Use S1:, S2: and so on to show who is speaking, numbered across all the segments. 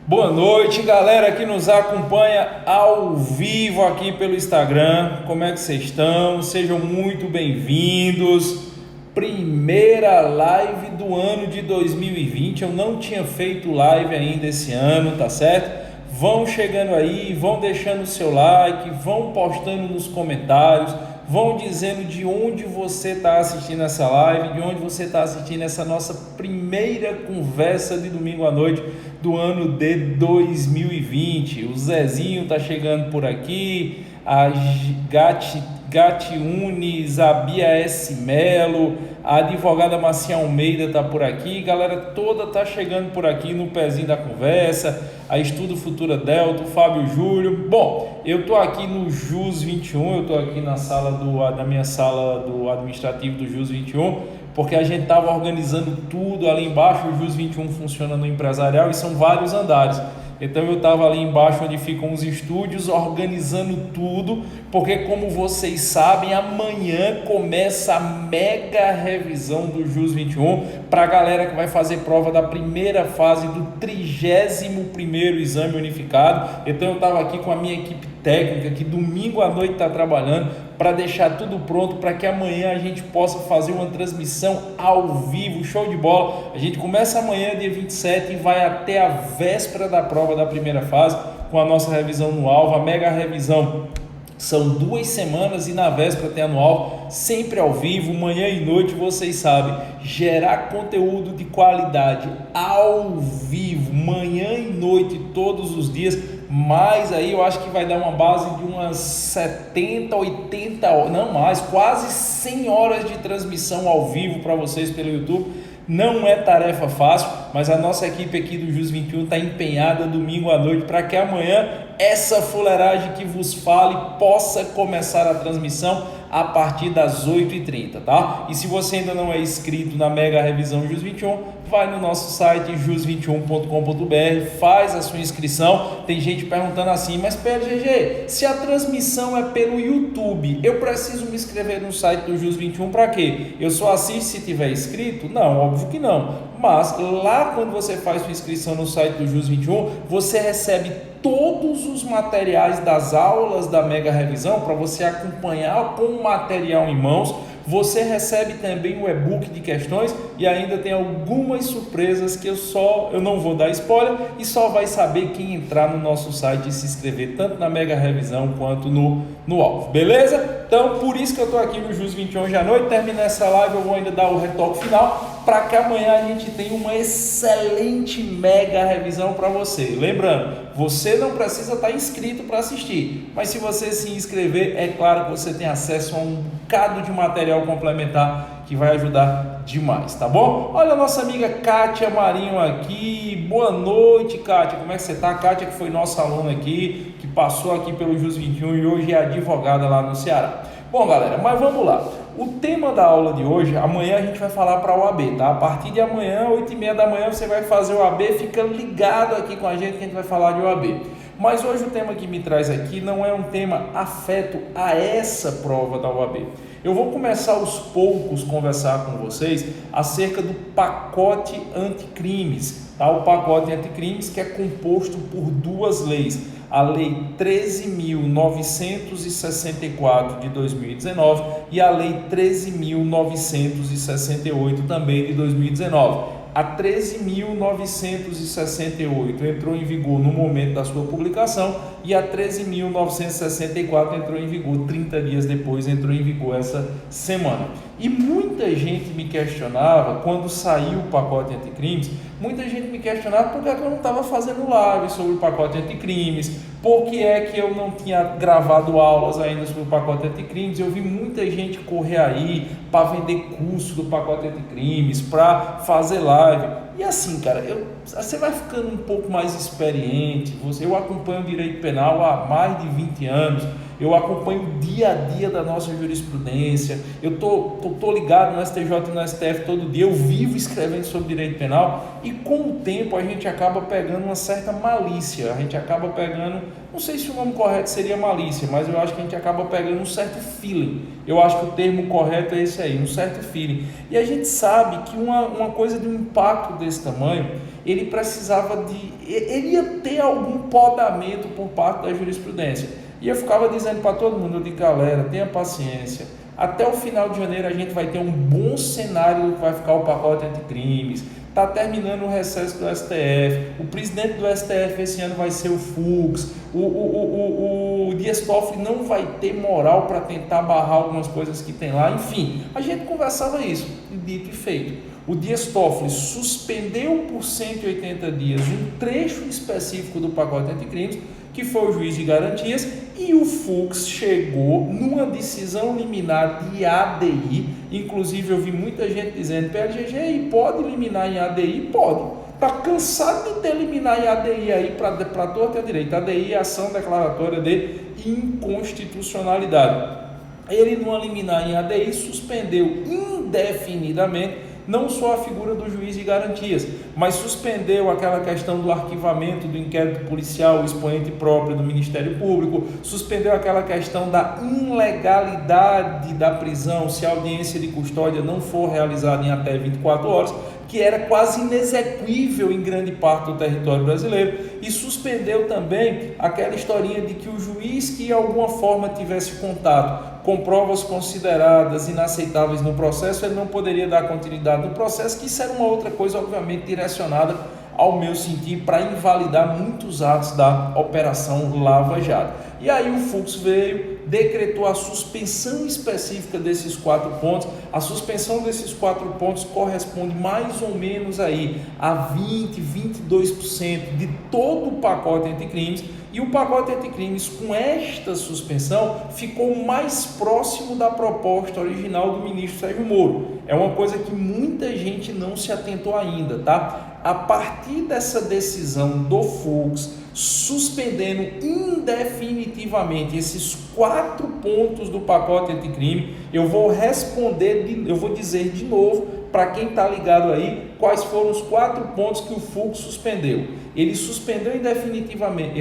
S1: Boa noite, galera que nos acompanha ao vivo aqui pelo Instagram. Como é que vocês estão? Sejam muito bem-vindos. Primeira live do ano de 2020. Eu não tinha feito live ainda esse ano, tá certo? Vão chegando aí, vão deixando o seu like, vão postando nos comentários, vão dizendo de onde você está assistindo essa live, de onde você está assistindo essa nossa primeira conversa de domingo à noite do ano de 2020. O Zezinho tá chegando por aqui, a Gatiunes, a Bia S. Melo, a advogada Marcia Almeida tá por aqui, galera toda tá chegando por aqui no pezinho da conversa, a Estudo Futura Delta, o Fábio Júlio. Bom, eu tô aqui no JUS 21, eu tô aqui na minha sala do administrativo do JUS 21, porque a gente estava organizando tudo ali embaixo. O JUS 21 funciona no empresarial e são vários andares. Então eu estava ali embaixo onde ficam os estúdios organizando tudo, porque como vocês sabem, amanhã começa a mega revisão do JUS 21 para a galera que vai fazer prova da primeira fase do 31º exame unificado. Então eu estava aqui com a minha equipe técnica que domingo à noite está trabalhando para deixar tudo pronto para que amanhã a gente possa fazer uma transmissão ao vivo, show de bola. A gente começa amanhã, dia 27, e vai até a véspera da prova da primeira fase com a nossa revisão no alvo, a mega revisão. São 2 semanas e na véspera tem anual, sempre ao vivo, manhã e noite, vocês sabem, gerar conteúdo de qualidade ao vivo, manhã e noite, todos os dias, mas aí eu acho que vai dar uma base de umas 70, 80, não mais, quase 100 horas de transmissão ao vivo para vocês pelo YouTube. Não é tarefa fácil, mas a nossa equipe aqui do JUS 21 está empenhada domingo à noite para que amanhã essa fuleiragem que vos fale possa começar a transmissão a partir das 8h30, tá? E se você ainda não é inscrito na mega revisão JUS 21, vai no nosso site jus21.com.br, faz a sua inscrição. Tem gente perguntando assim, mas PLGG, se a transmissão é pelo YouTube, eu preciso me inscrever no site do JUS 21 para quê? Eu só assisto se tiver inscrito? Não, óbvio que não. Mas lá quando você faz sua inscrição no site do JUS 21, você recebe todos os materiais das aulas da mega revisão para você acompanhar com o material em mãos. Você recebe também o e-book de questões e ainda tem algumas surpresas que eu não vou dar spoiler e só vai saber quem entrar no nosso site e se inscrever tanto na mega revisão quanto no alvo, beleza? Então por isso que eu estou aqui no JUS 21 hoje à noite. Termina essa live, eu vou ainda dar o retoque final para que amanhã a gente tenha uma excelente mega revisão para você. Lembrando, você não precisa estar inscrito para assistir, mas se você se inscrever, é claro que você tem acesso a um bocado de material complementar que vai ajudar demais, tá bom? Olha a nossa amiga Kátia Marinho aqui. Boa noite, Kátia. Como é que você tá? Kátia, que foi nossa aluna aqui, que passou aqui pelo JUS 21 e hoje é advogada lá no Ceará. Bom, galera, mas vamos lá. O tema da aula de hoje, amanhã a gente vai falar para o AB, tá? A partir de amanhã, 8h30 da manhã, você vai fazer o AB, fica ligado aqui com a gente que a gente vai falar de OAB. Mas hoje o tema que me traz aqui não é um tema afeto a essa prova da OAB. Eu vou começar aos poucos conversar com vocês acerca do pacote anticrimes, tá? O pacote anticrimes que é composto por 2 leis. A Lei 13.964 de 2019 e a Lei 13.968 também de 2019. A 13.968 entrou em vigor no momento da sua publicação e a 13.964 entrou em vigor 30 dias depois, entrou em vigor essa semana. E muita gente me questionava, quando saiu o pacote anticrimes, muita gente me questionava por que eu não estava fazendo live sobre o pacote anticrimes, por que é que eu não tinha gravado aulas ainda sobre o pacote anticrimes. Eu vi muita gente correr aí para vender curso do pacote anticrimes, para fazer live. E assim, cara, você vai ficando um pouco mais experiente. Eu acompanho o direito penal há mais de 20 anos. eu acompanho o dia a dia da nossa jurisprudência, eu tô ligado no STJ e no STF todo dia, eu vivo escrevendo sobre direito penal, e com o tempo a gente acaba pegando uma certa malícia, a gente acaba pegando, não sei se o nome correto seria malícia, mas eu acho que a gente acaba pegando um certo feeling. Eu acho que o termo correto é esse aí, um certo feeling. E a gente sabe que uma coisa de um impacto desse tamanho, ele ia ter algum podamento por parte da jurisprudência. E eu ficava dizendo para todo mundo, eu digo, galera, tenha paciência. Até o final de janeiro a gente vai ter um bom cenário do que vai ficar o pacote anticrimes. Está terminando o recesso do STF, o presidente do STF esse ano vai ser o Fux, o Dias Toffoli não vai ter moral para tentar barrar algumas coisas que tem lá, enfim, a gente conversava isso, dito e feito. O Dias Toffoli suspendeu por 180 dias um trecho específico do pacote anticrimes, que foi o juiz de garantias, e o Fux chegou numa decisão liminar de ADI, inclusive eu vi muita gente dizendo, PLGG, pode liminar em ADI? Pode. Está cansado de ter liminar em ADI aí para torta e a direita. ADI é ação declaratória de inconstitucionalidade. Ele, numa liminar em ADI, suspendeu indefinidamente não só a figura do juiz de garantias, mas suspendeu aquela questão do arquivamento do inquérito policial, o expoente próprio do Ministério Público, suspendeu aquela questão da ilegalidade da prisão se a audiência de custódia não for realizada em até 24 horas, que era quase inexequível em grande parte do território brasileiro, e suspendeu também aquela historinha de que o juiz que de alguma forma tivesse contato com provas consideradas inaceitáveis no processo, ele não poderia dar continuidade no processo, que isso era uma outra coisa, obviamente, direcionada ao meu sentir, para invalidar muitos atos da Operação Lava Jato. E aí o Fux veio, decretou a suspensão específica desses 4 pontos. A suspensão desses 4 pontos corresponde mais ou menos aí a 22% de todo o pacote anticrimes. E o pacote anticrimes, com esta suspensão, ficou mais próximo da proposta original do ministro Sérgio Moro. É uma coisa que muita gente não se atentou ainda, tá? A partir dessa decisão do Fux, suspendendo indefinitivamente esses 4 pontos do pacote anticrime, eu vou dizer de novo para quem está ligado aí quais foram os 4 pontos que o Fux suspendeu. Ele suspendeu indefinidamente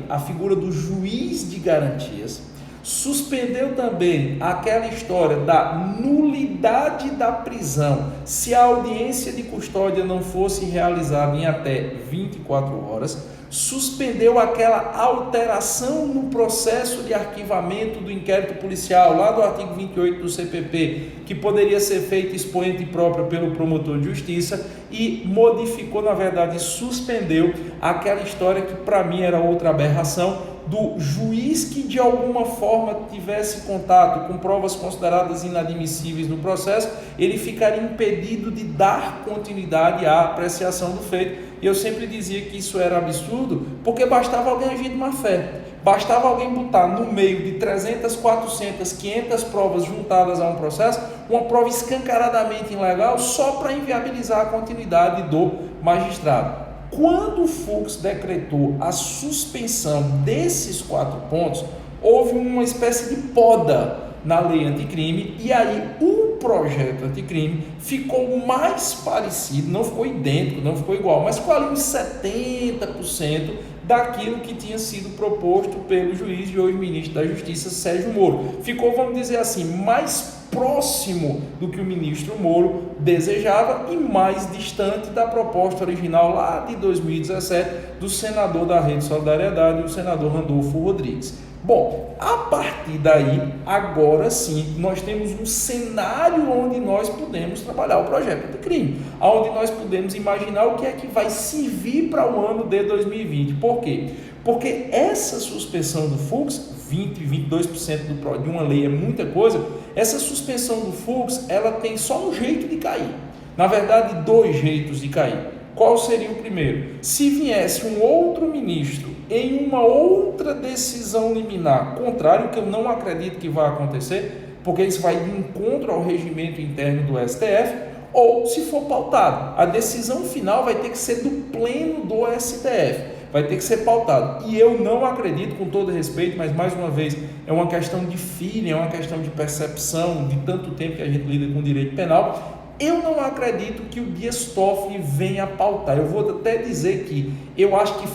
S1: a figura do juiz de garantias, suspendeu também aquela história da nulidade da prisão se a audiência de custódia não fosse realizada em até 24 horas, suspendeu aquela alteração no processo de arquivamento do inquérito policial, lá do artigo 28 do CPP, que poderia ser feito expoente próprio pelo promotor de justiça, e modificou, na verdade, suspendeu aquela história que para mim era outra aberração, do juiz que de alguma forma tivesse contato com provas consideradas inadmissíveis no processo, ele ficaria impedido de dar continuidade à apreciação do feito. E eu sempre dizia que isso era absurdo, porque bastava alguém agir de má fé, bastava alguém botar no meio de 300, 400, 500 provas juntadas a um processo, uma prova escancaradamente ilegal só para inviabilizar a continuidade do magistrado. Quando o Fux decretou a suspensão desses 4 pontos, houve uma espécie de poda na lei anticrime, e aí o projeto anticrime ficou mais parecido, não ficou idêntico, não ficou igual, mas ficou ali uns 70% daquilo que tinha sido proposto pelo juiz e hoje ministro da Justiça, Sérgio Moro. Ficou, vamos dizer assim, mais próximo do que o ministro Moro desejava e mais distante da proposta original lá de 2017 do senador da Rede Solidariedade, o senador Randolfo Rodrigues. Bom, a partir daí, agora sim, nós temos um cenário onde nós podemos trabalhar o projeto de crime, onde nós podemos imaginar o que é que vai servir para o ano de 2020. Por quê? Porque essa suspensão do Fux, 22% de uma lei é muita coisa, essa suspensão do Fux, ela tem só um jeito de cair. Na verdade, 2 jeitos de cair. Qual seria o primeiro? Se viesse um outro ministro em uma outra decisão liminar, contrário, que eu não acredito que vai acontecer, porque isso vai de encontro ao regimento interno do STF, ou se for pautado, a decisão final vai ter que ser do pleno do STF. vai ter que ser pautado. E eu não acredito, com todo respeito, mas mais uma vez, é uma questão de feeling, é uma questão de percepção, de tanto tempo que a gente lida com direito penal. Eu não acredito que o Dias Toffoli venha a pautar. Eu vou até dizer que eu acho que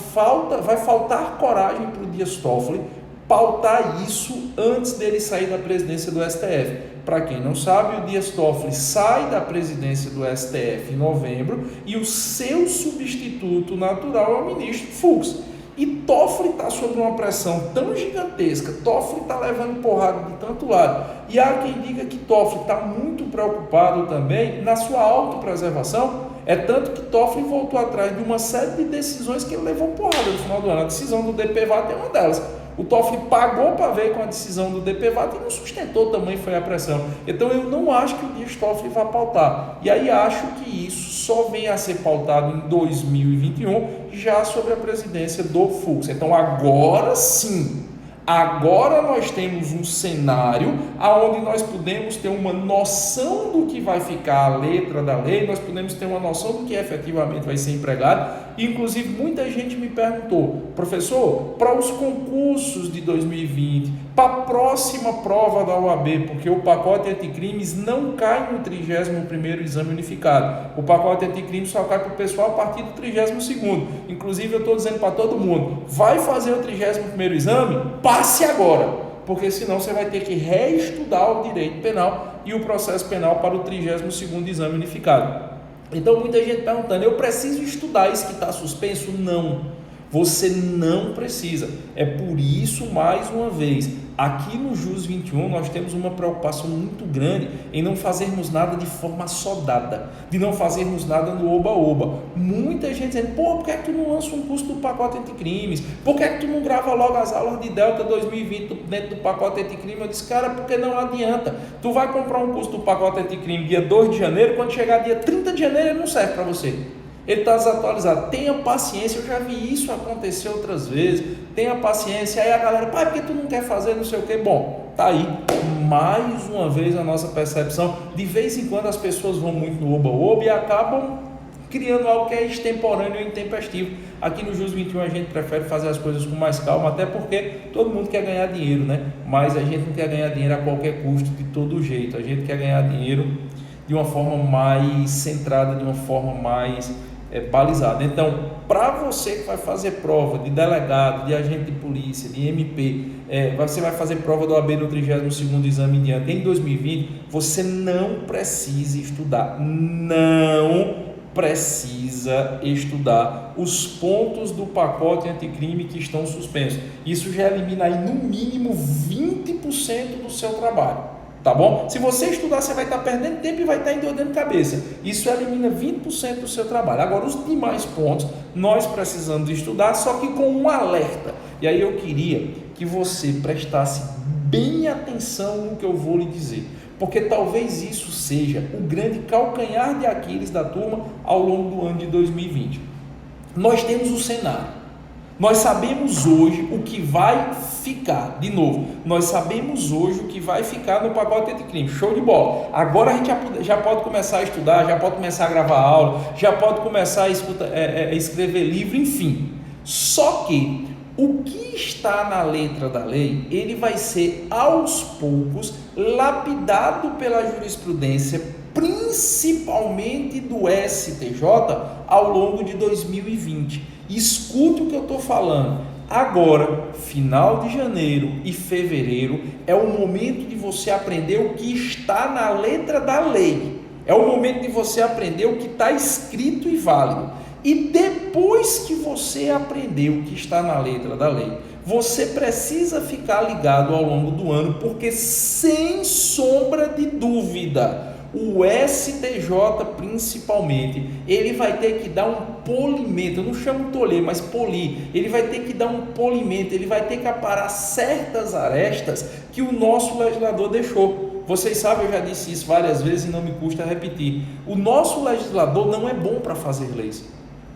S1: vai faltar coragem para o Dias Toffoli pautar isso antes dele sair da presidência do STF. Para quem não sabe, o Dias Toffoli sai da presidência do STF em novembro e o seu substituto natural é o ministro Fux. E Toffoli está sob uma pressão tão gigantesca, Toffoli está levando porrada de tanto lado. E há quem diga que Toffoli está muito preocupado também na sua autopreservação. É tanto que Toffoli voltou atrás de uma série de decisões que ele levou porrada no final do ano. A decisão do DPVAT é uma delas. O Toffoli pagou para ver com a decisão do DPVAT e não sustentou, também foi a pressão. Então eu não acho que o Dias Toffoli vai pautar. E aí acho que isso só vem a ser pautado em 2021, já sobre a presidência do Fux. Então agora sim, agora nós temos um cenário onde nós podemos ter uma noção do que vai ficar a letra da lei, nós podemos ter uma noção do que efetivamente vai ser empregado. Inclusive, muita gente me perguntou, professor, para os concursos de 2020, para a próxima prova da OAB, porque o pacote anticrimes não cai no 31º exame unificado. O pacote anticrimes só cai para o pessoal a partir do 32º. Inclusive, eu estou dizendo para todo mundo, vai fazer o 31º exame? Passe agora, porque senão você vai ter que reestudar o direito penal e o processo penal para o 32º exame unificado. Então muita gente perguntando, eu preciso estudar isso que está suspenso? Não, você não precisa. É por isso, mais uma vez, aqui no JUS 21 nós temos uma preocupação muito grande em não fazermos nada de forma sodada, de não fazermos nada no oba-oba. Muita gente dizendo, por que é que tu não lança um curso do pacote anticrimes? Por que é que tu não grava logo as aulas de Delta 2020 dentro do pacote anticrime? Eu disse, cara, porque não adianta. Tu vai comprar um curso do pacote anticrime dia 2 de janeiro, quando chegar dia 30 de janeiro ele não serve para você. Ele está desatualizado. Tenha paciência, eu já vi isso acontecer outras vezes. Tenha paciência. Aí a galera, pai, por que tu não quer fazer não sei o quê? Bom, tá aí mais uma vez a nossa percepção. De vez em quando as pessoas vão muito no oba-oba e acabam criando algo que é extemporâneo e intempestivo. Aqui no JUS 21 a gente prefere fazer as coisas com mais calma, até porque todo mundo quer ganhar dinheiro, né? Mas a gente não quer ganhar dinheiro a qualquer custo, de todo jeito. A gente quer ganhar dinheiro de uma forma mais centrada, de uma forma mais balizada. Então, para você que vai fazer prova de delegado, de agente de polícia, de MP, você vai fazer prova do OAB no 32º exame em diante em 2020, você não precisa estudar, não precisa estudar os pontos do pacote anticrime que estão suspensos. Isso já elimina aí no mínimo 20% do seu trabalho. Tá bom? Se você estudar, você vai estar perdendo tempo e vai estar endurando cabeça. Isso elimina 20% do seu trabalho. Agora, os demais pontos, nós precisamos estudar, só que com um alerta. E aí eu queria que você prestasse bem atenção no que eu vou lhe dizer. Porque talvez isso seja o grande calcanhar de Aquiles da turma ao longo do ano de 2020. Nós temos o cenário. Nós sabemos hoje o que vai ficar, de novo, nós sabemos hoje o que vai ficar no pacote anticrime, show de bola. Agora a gente já pode começar a estudar, já pode começar a gravar aula, já pode começar a escrever livro, enfim. Só que o que está na letra da lei, ele vai ser aos poucos lapidado pela jurisprudência, principalmente do STJ, ao longo de 2020. Escute o que eu estou falando. Agora, final de janeiro e fevereiro, é o momento de você aprender o que está na letra da lei. É o momento de você aprender o que está escrito e válido. E depois que você aprender o que está na letra da lei, você precisa ficar ligado ao longo do ano, porque sem sombra de dúvida, o STJ principalmente, ele vai ter que dar um polimento, eu não chamo tolher, mas polir, ele vai ter que dar um polimento, ele vai ter que aparar certas arestas que o nosso legislador deixou. Vocês sabem, eu já disse isso várias vezes e não me custa repetir, o nosso legislador não é bom para fazer leis.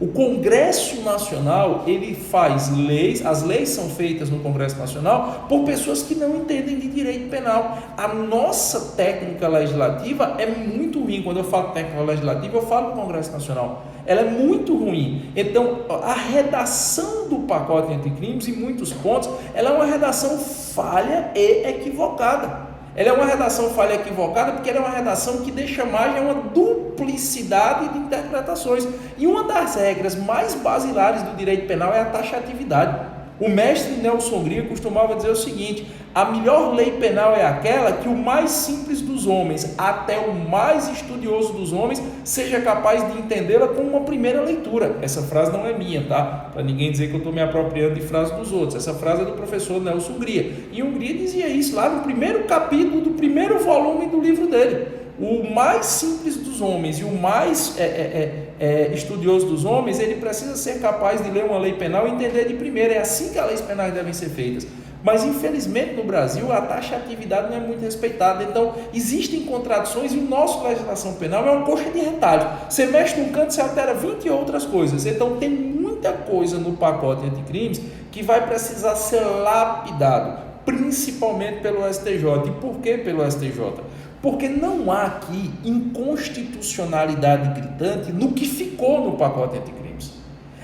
S1: O Congresso Nacional, ele faz leis, as leis são feitas no Congresso Nacional por pessoas que não entendem de direito penal. A nossa técnica legislativa é muito ruim. Quando eu falo técnica legislativa, eu falo do Congresso Nacional. ela é muito ruim. Então, a redação do pacote anticrimes, em muitos pontos, ela é uma redação falha e equivocada. Ela é uma redação falha e equivocada porque ela é uma redação que deixa margem a uma duplicidade de interpretações. E uma das regras mais basilares do direito penal é a taxatividade. O mestre Nelson Hungria costumava dizer o seguinte: a melhor lei penal é aquela que o mais simples dos homens, até o mais estudioso dos homens, seja capaz de entendê-la com uma primeira leitura. Essa frase não é minha, tá? Para ninguém dizer que eu estou me apropriando de frases dos outros. Essa frase é do professor Nelson Hungria. E Hungria dizia isso lá no primeiro capítulo do primeiro volume do livro dele. O mais simples dos homens e o mais estudioso dos homens, ele precisa ser capaz de ler uma lei penal e entender de primeira. É assim que as leis penais devem ser feitas. Mas infelizmente no Brasil a taxatividade não é muito respeitada. Então existem contradições e o nosso legislação penal é uma coxa de retalho. Você mexe num canto, você altera 20 outras coisas. Então tem muita coisa no pacote anticrimes que vai precisar ser lapidado, principalmente pelo STJ. E por que pelo STJ? Porque não há aqui inconstitucionalidade gritante no que ficou no pacote anticrimes.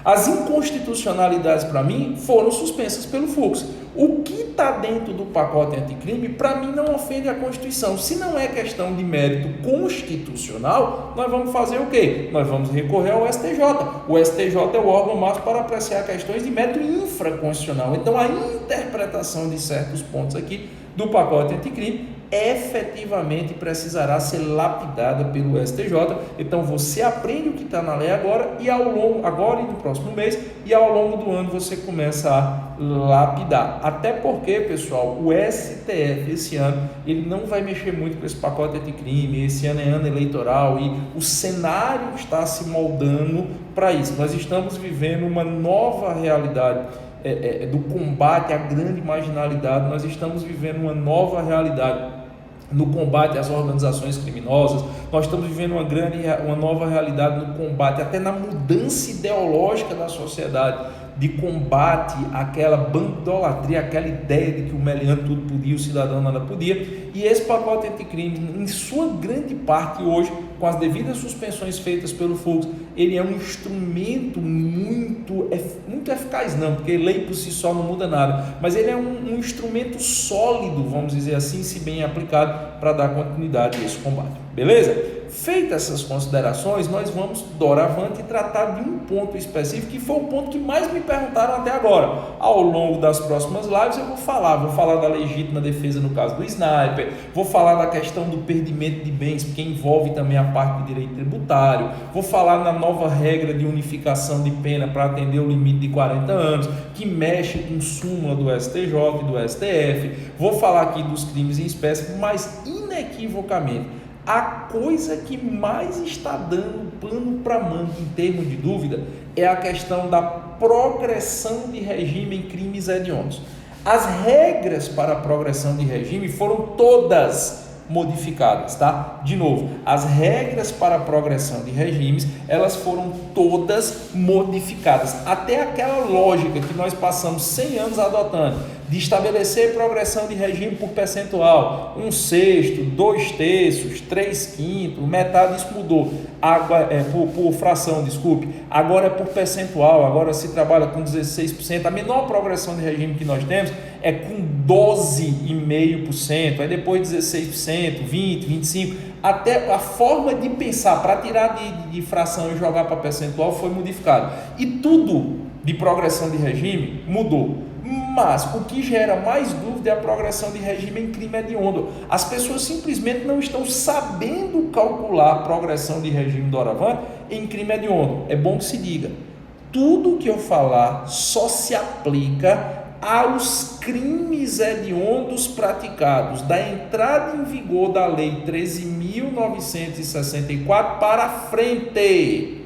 S1: As inconstitucionalidades, para mim, foram suspensas pelo Fux. O que está dentro do pacote anticrime, para mim, não ofende a Constituição. Se não é questão de mérito constitucional, nós vamos fazer o quê? Nós vamos recorrer ao STJ. O STJ é o órgão máximo para apreciar questões de mérito infraconstitucional. Então, a interpretação de certos pontos aqui do pacote anticrime efetivamente precisará ser lapidada pelo STJ. Então você aprende o que está na lei agora e agora e no próximo mês, e ao longo do ano você começa a lapidar. Até porque, pessoal, o STF esse ano ele não vai mexer muito com esse pacote anticrime. Esse ano é ano eleitoral e o cenário está se moldando para isso. Nós estamos vivendo uma nova realidade do combate à grande marginalidade. Nós estamos vivendo uma nova realidade no combate às organizações criminosas. Nós estamos vivendo uma nova realidade no combate, até na mudança ideológica da sociedade, de combate àquela bandolatria, aquela ideia de que o meliante tudo podia, o cidadão nada podia. E esse pacote anticrime, em sua grande parte hoje, com as devidas suspensões feitas pelo Fux, ele é um instrumento muito eficaz, não, porque lei por si só não muda nada, mas ele é um instrumento sólido, vamos dizer assim, se bem aplicado, para dar continuidade a esse combate. Beleza? Feitas essas considerações, nós vamos doravante tratar de um ponto específico, que foi o ponto que mais me perguntaram até agora. Ao longo das próximas lives eu vou falar da legítima defesa no caso do sniper, vou falar da questão do perdimento de bens, porque envolve também a parte de direito tributário, vou falar na nova regra de unificação de pena para atender o limite de 40 anos, que mexe com súmula do STJ e do STF, vou falar aqui dos crimes em espécie, mas inequivocamente a coisa que mais está dando pano para manga em termos de dúvida é a questão da progressão de regime em crimes hediondos. As regras para a progressão de regime foram todas modificadas, tá? De novo, as regras para a progressão de regimes, elas foram todas modificadas. Até aquela lógica que nós passamos 100 anos adotando, de estabelecer progressão de regime por percentual, 1/6, 2/3, 3/5, metade, isso mudou. Por fração, desculpe. Agora é por percentual, agora se trabalha com 16%. A menor progressão de regime que nós temos é com 12,5%, aí depois 16%, 20%, 25%. Até a forma de pensar para tirar de fração e jogar para percentual foi modificada. E tudo de progressão de regime mudou. Mas o que gera mais dúvida é a progressão de regime em crime hediondo. As pessoas simplesmente não estão sabendo calcular a progressão de regime doravante em crime hediondo. É bom que se diga, tudo que eu falar só se aplica aos crimes hediondos praticados da entrada em vigor da Lei 13.964 para frente.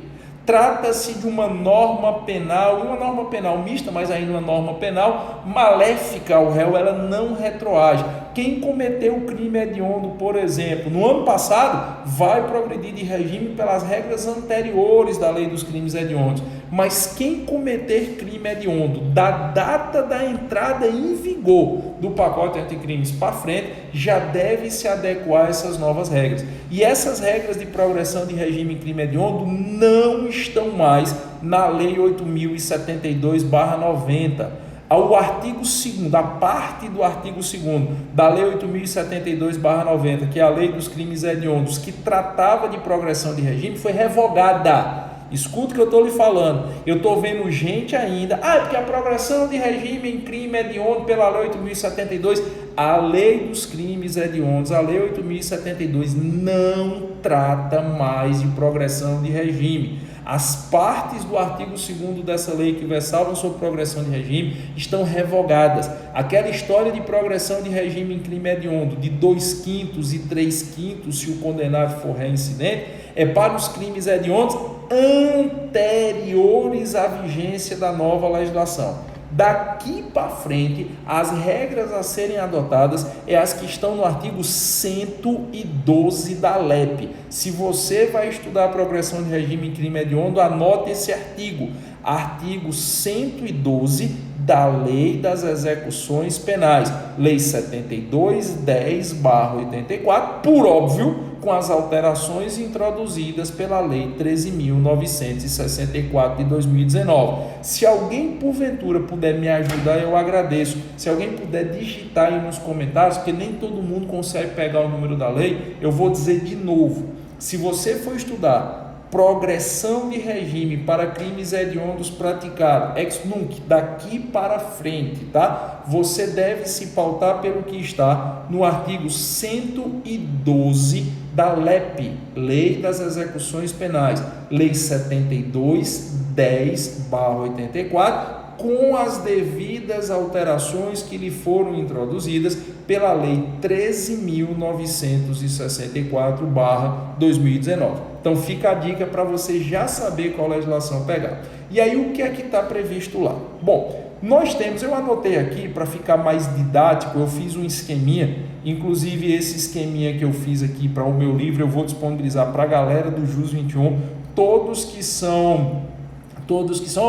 S1: Trata-se de uma norma penal mista, mas ainda uma norma penal maléfica ao réu, ela não retroage. Quem cometeu o crime hediondo, por exemplo, no ano passado, vai progredir de regime pelas regras anteriores da lei dos crimes hediondos. Mas quem cometer crime hediondo da data da entrada em vigor do pacote anticrimes para frente, já deve se adequar a essas novas regras. E essas regras de progressão de regime em crime hediondo não estão mais na Lei 8.072/90. Ao artigo 2º, a parte do artigo 2º da Lei 8.072/90, que é a Lei dos Crimes Hediondos, que tratava de progressão de regime, foi revogada. Escuta o que eu estou lhe falando. Eu estou vendo gente ainda, porque a progressão de regime em crime hediondo pela Lei 8.072, a Lei dos Crimes Hediondos, a Lei 8.072 não trata mais de progressão de regime. As partes do artigo 2º dessa lei que versavam sobre progressão de regime estão revogadas. Aquela história de progressão de regime em crime hediondo de 2/5 e 3/5 se o condenado for reincidente, é para os crimes hediondos anteriores à vigência da nova legislação. Daqui para frente, as regras a serem adotadas é as que estão no artigo 112 da LEP. Se você vai estudar a progressão de regime em crime hediondo, anote esse artigo. Artigo 112 da Lei das Execuções Penais, Lei 7210/84, por óbvio, com as alterações introduzidas pela Lei 13.964 de 2019. Se alguém porventura puder me ajudar, eu agradeço. Se alguém puder digitar aí nos comentários, porque nem todo mundo consegue pegar o número da lei, eu vou dizer de novo. Se você for estudar progressão de regime para crimes hediondos praticados ex nunc, daqui para frente, tá? Você deve se pautar pelo que está no artigo 112 da LEP, Lei das Execuções Penais, Lei 7210/84, com as devidas alterações que lhe foram introduzidas pela Lei 13.964/2019. Então fica a dica para você já saber qual legislação pegar. E aí o que é que está previsto lá? Bom, nós temos, eu anotei aqui para ficar mais didático, eu fiz um esqueminha, inclusive esse esqueminha que eu fiz aqui para o meu livro, eu vou disponibilizar para a galera do JUS 21, todos que são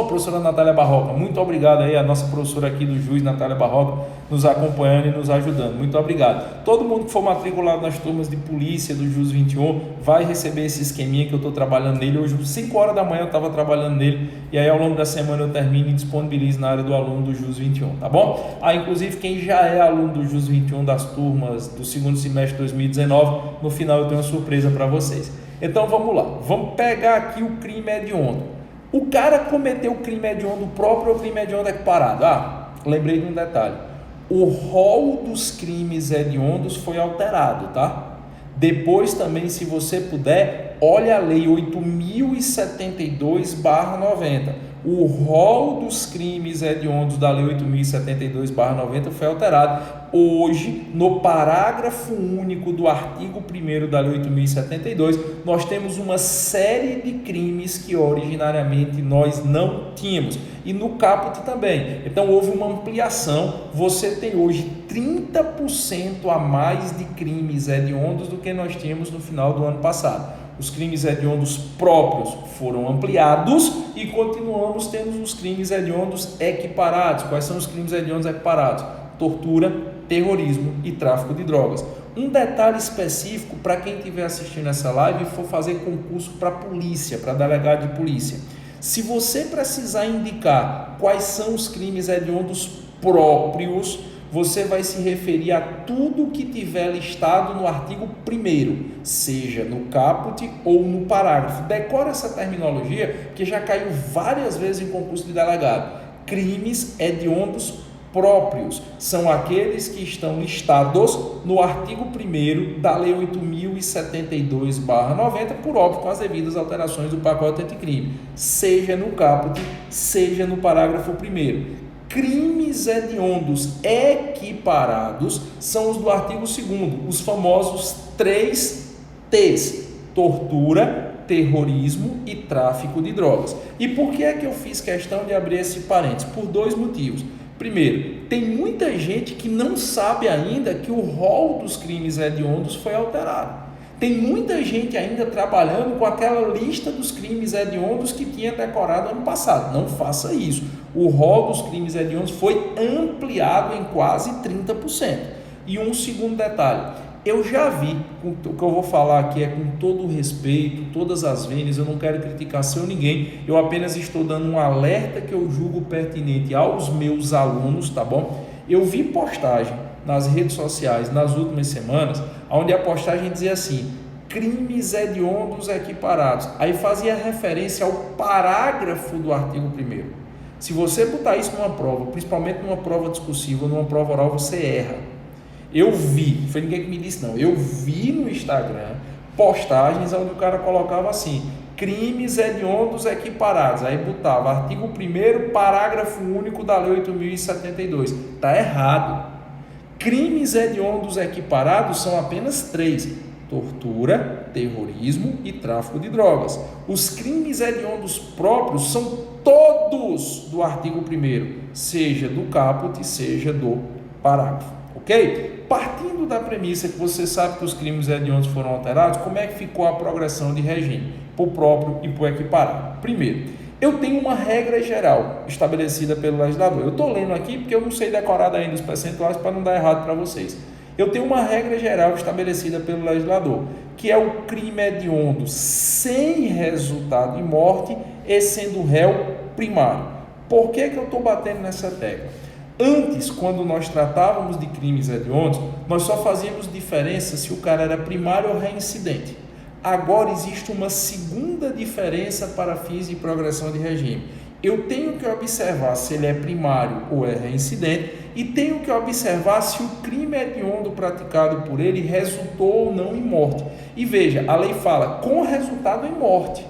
S1: a professora Natália Barroca, muito obrigado aí, a nossa professora aqui do JUS, Natália Barroca, nos acompanhando e nos ajudando, muito obrigado. Todo mundo que for matriculado nas turmas de polícia do JUS 21 vai receber esse esqueminha que eu estou trabalhando nele. Hoje, 5 horas da manhã eu estava trabalhando nele, e aí ao longo da semana eu termino e disponibilizo na área do aluno do JUS 21, tá bom? Inclusive quem já é aluno do JUS 21 das turmas do segundo semestre de 2019, no final eu tenho uma surpresa para vocês. Então vamos lá, vamos pegar aqui o crime hediondo. O cara cometeu o crime hediondo próprio ou crime hediondo equiparado? Lembrei de um detalhe. O rol dos crimes hediondos foi alterado, tá? Depois também, se você puder, olha a Lei 8.072/90. O rol dos crimes hediondos da Lei 8.072/90 foi alterado. Hoje, no parágrafo único do artigo 1º da Lei 8.072, nós temos uma série de crimes que originariamente nós não tínhamos. E no caput também. Então, houve uma ampliação. Você tem hoje 30% a mais de crimes hediondos do que nós tínhamos no final do ano passado. Os crimes hediondos próprios foram ampliados e continuamos tendo os crimes hediondos equiparados. Quais são os crimes hediondos equiparados? Tortura, terrorismo e tráfico de drogas. Um detalhe específico para quem estiver assistindo essa live e for fazer concurso para polícia, para delegado de polícia. Se você precisar indicar quais são os crimes hediondos próprios, você vai se referir a tudo que tiver listado no artigo 1º, seja no caput ou no parágrafo. Decora essa terminologia, que já caiu várias vezes em concurso de delegado. Crimes hediondos próprios são aqueles que estão listados no artigo 1º da Lei 8.072/90, por óbvio, com as devidas alterações do pacote anticrime, seja no caput, seja no parágrafo 1º. Crimes hediondos equiparados são os do artigo 2º, os famosos 3 T's: tortura, terrorismo e tráfico de drogas. E por que é que eu fiz questão de abrir esse parênteses? Por 2 motivos. Primeiro, tem muita gente que não sabe ainda que o rol dos crimes hediondos foi alterado. Tem muita gente ainda trabalhando com aquela lista dos crimes hediondos que tinha decorado ano passado. Não faça isso. O rol dos crimes hediondos foi ampliado em quase 30%. E um segundo detalhe, eu já vi, o que eu vou falar aqui é com todo o respeito, todas as vênias, eu não quero criticar seu ninguém, eu apenas estou dando um alerta que eu julgo pertinente aos meus alunos, tá bom? Eu vi postagem nas redes sociais nas últimas semanas, onde a postagem dizia assim: crimes hediondos equiparados. Aí fazia referência ao parágrafo do artigo 1º. Se você botar isso numa prova, principalmente numa prova discursiva, numa prova oral, você erra. Eu vi, não foi ninguém que me disse não, eu vi no Instagram postagens onde o cara colocava assim: crimes hediondos equiparados, aí botava artigo 1º, parágrafo único da lei 8.072. Está errado. Crimes hediondos equiparados são apenas 3: tortura, terrorismo e tráfico de drogas. Os crimes hediondos próprios são todos do artigo 1º, seja do caput, seja do parágrafo, ok? Partindo da premissa que você sabe que os crimes hediondos foram alterados, como é que ficou a progressão de regime, para o próprio e para o equiparado? Primeiro, eu tenho uma regra geral estabelecida pelo legislador. Eu estou lendo aqui porque eu não sei decorar ainda os percentuais para não dar errado para vocês. Eu tenho uma regra geral estabelecida pelo legislador, que é o crime hediondo sem resultado de morte e sendo réu primário. Por que eu estou batendo nessa tecla? Antes, quando nós tratávamos de crimes hediondos, nós só fazíamos diferença se o cara era primário ou reincidente. Agora existe uma segunda diferença para fins de progressão de regime. Eu tenho que observar se ele é primário ou é reincidente e tenho que observar se o crime hediondo praticado por ele resultou ou não em morte. E veja, a lei fala com resultado em morte,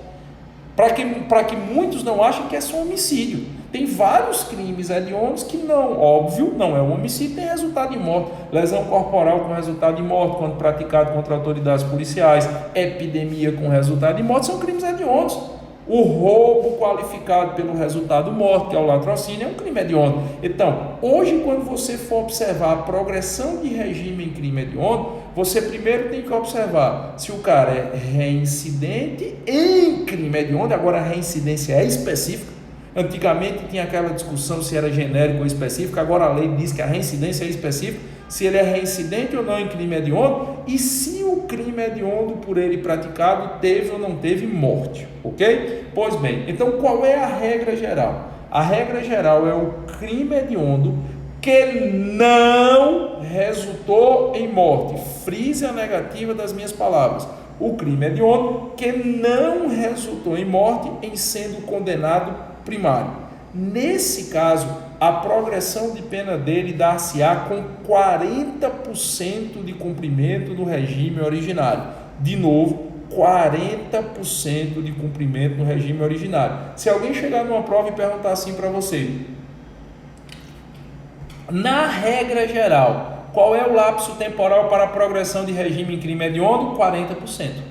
S1: para que muitos não achem que é só homicídio. Tem vários crimes hediondos que não, óbvio, não é um homicídio, tem resultado de morte. Lesão corporal com resultado de morte, quando praticado contra autoridades policiais, epidemia com resultado de morte, são crimes hediondos. O roubo qualificado pelo resultado morte, que é o latrocínio, é um crime hediondo. Então, hoje, quando você for observar a progressão de regime em crime hediondo, você primeiro tem que observar se o cara é reincidente em crime hediondo. Agora a reincidência é específica. Antigamente tinha aquela discussão se era genérico ou específico, agora a lei diz que a reincidência é específica, se ele é reincidente ou não em crime hediondo e se o crime hediondo por ele praticado teve ou não teve morte, ok? Pois bem, então qual é a regra geral? A regra geral é o crime hediondo que não resultou em morte. Frise a negativa das minhas palavras. O crime hediondo que não resultou em morte em sendo condenado primário. Nesse caso, a progressão de pena dele dar-se-á com 40% de cumprimento do regime originário. De novo, 40% de cumprimento do regime originário. Se alguém chegar numa prova e perguntar assim para você: na regra geral, qual é o lapso temporal para a progressão de regime em crime hediondo? 40%.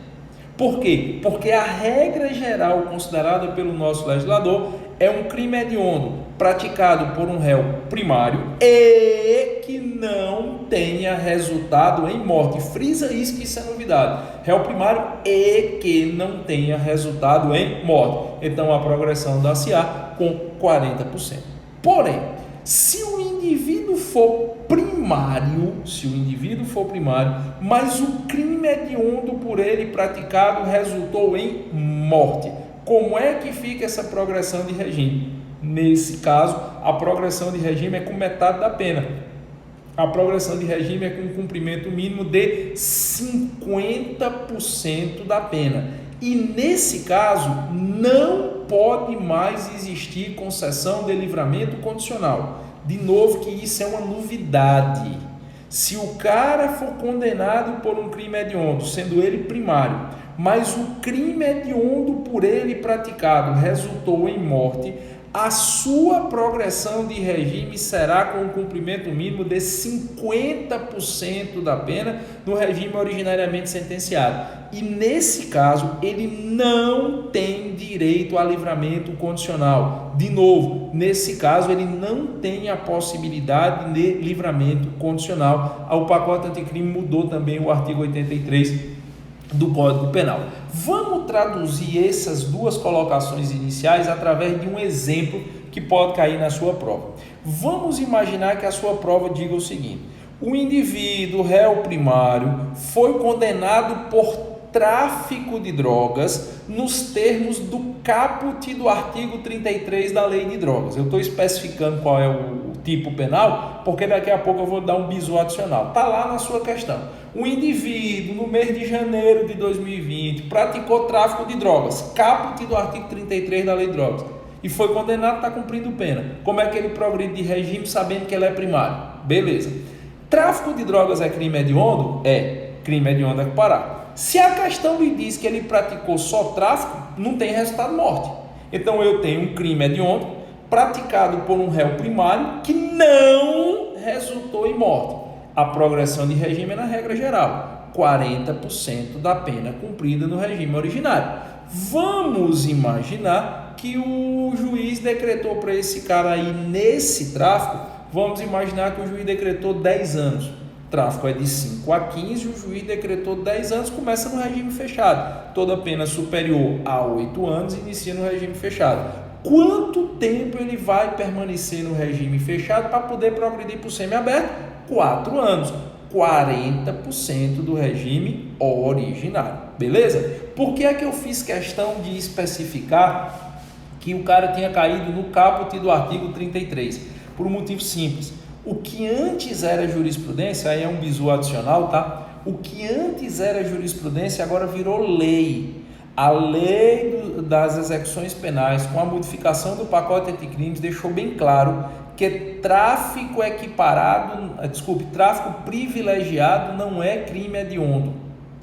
S1: Por quê? Porque a regra geral considerada pelo nosso legislador é um crime hediondo praticado por um réu primário e que não tenha resultado em morte. Frisa isso, que isso é novidade. Réu primário e que não tenha resultado em morte. Então a progressão dá-se-á com 40%. Porém, se o indivíduo for primário, mas o crime hediondo por ele praticado resultou em morte, como é que fica essa progressão de regime? Nesse caso, a progressão de regime é com metade da pena. A progressão de regime é com um cumprimento mínimo de 50% da pena. E nesse caso, não pode mais existir concessão de livramento condicional. De novo, que isso é uma novidade. Se o cara for condenado por um crime hediondo, sendo ele primário, mas o crime hediondo por ele praticado resultou em morte, a sua progressão de regime será com o cumprimento mínimo de 50% da pena no regime originariamente sentenciado. E nesse caso, ele não tem direito a livramento condicional. De novo, nesse caso, ele não tem a possibilidade de livramento condicional. O pacote anticrime mudou também o artigo 83 do Código Penal. Vamos traduzir essas duas colocações iniciais através de um exemplo que pode cair na sua prova. Vamos imaginar que a sua prova diga o seguinte: o indivíduo réu primário foi condenado por tráfico de drogas nos termos do caput do artigo 33 da Lei de Drogas. Eu estou especificando qual é o tipo penal, porque daqui a pouco eu vou dar um bizu adicional. Está lá na sua questão. O indivíduo, no mês de janeiro de 2020, praticou tráfico de drogas, caput do artigo 33 da Lei de Drogas, e foi condenado, está cumprindo pena. Como é que ele progride de regime sabendo que ele é primário? Beleza. Tráfico de drogas é crime hediondo? É. Crime hediondo equiparado. Se a questão lhe diz que ele praticou só tráfico, não tem resultado morte. Então eu tenho um crime hediondo praticado por um réu primário que não resultou em morte. A progressão de regime é na regra geral, 40% da pena cumprida no regime originário. Vamos imaginar que o juiz decretou para esse cara aí nesse tráfico, vamos imaginar que o juiz decretou 10 anos. Tráfico é de 5 a 15, o juiz decretou 10 anos, começa no regime fechado. Toda pena superior a 8 anos inicia no regime fechado. Quanto tempo ele vai permanecer no regime fechado para poder progredir para o semiaberto? 4 anos. 40% do regime originário. Beleza? Por que é que eu fiz questão de especificar que o cara tinha caído no caput do artigo 33? Por um motivo simples. O que antes era jurisprudência, aí é um bizu adicional, tá? O que antes era jurisprudência agora virou lei. A lei das execuções penais, com a modificação do pacote anticrimes, deixou bem claro que tráfico privilegiado não é crime hediondo,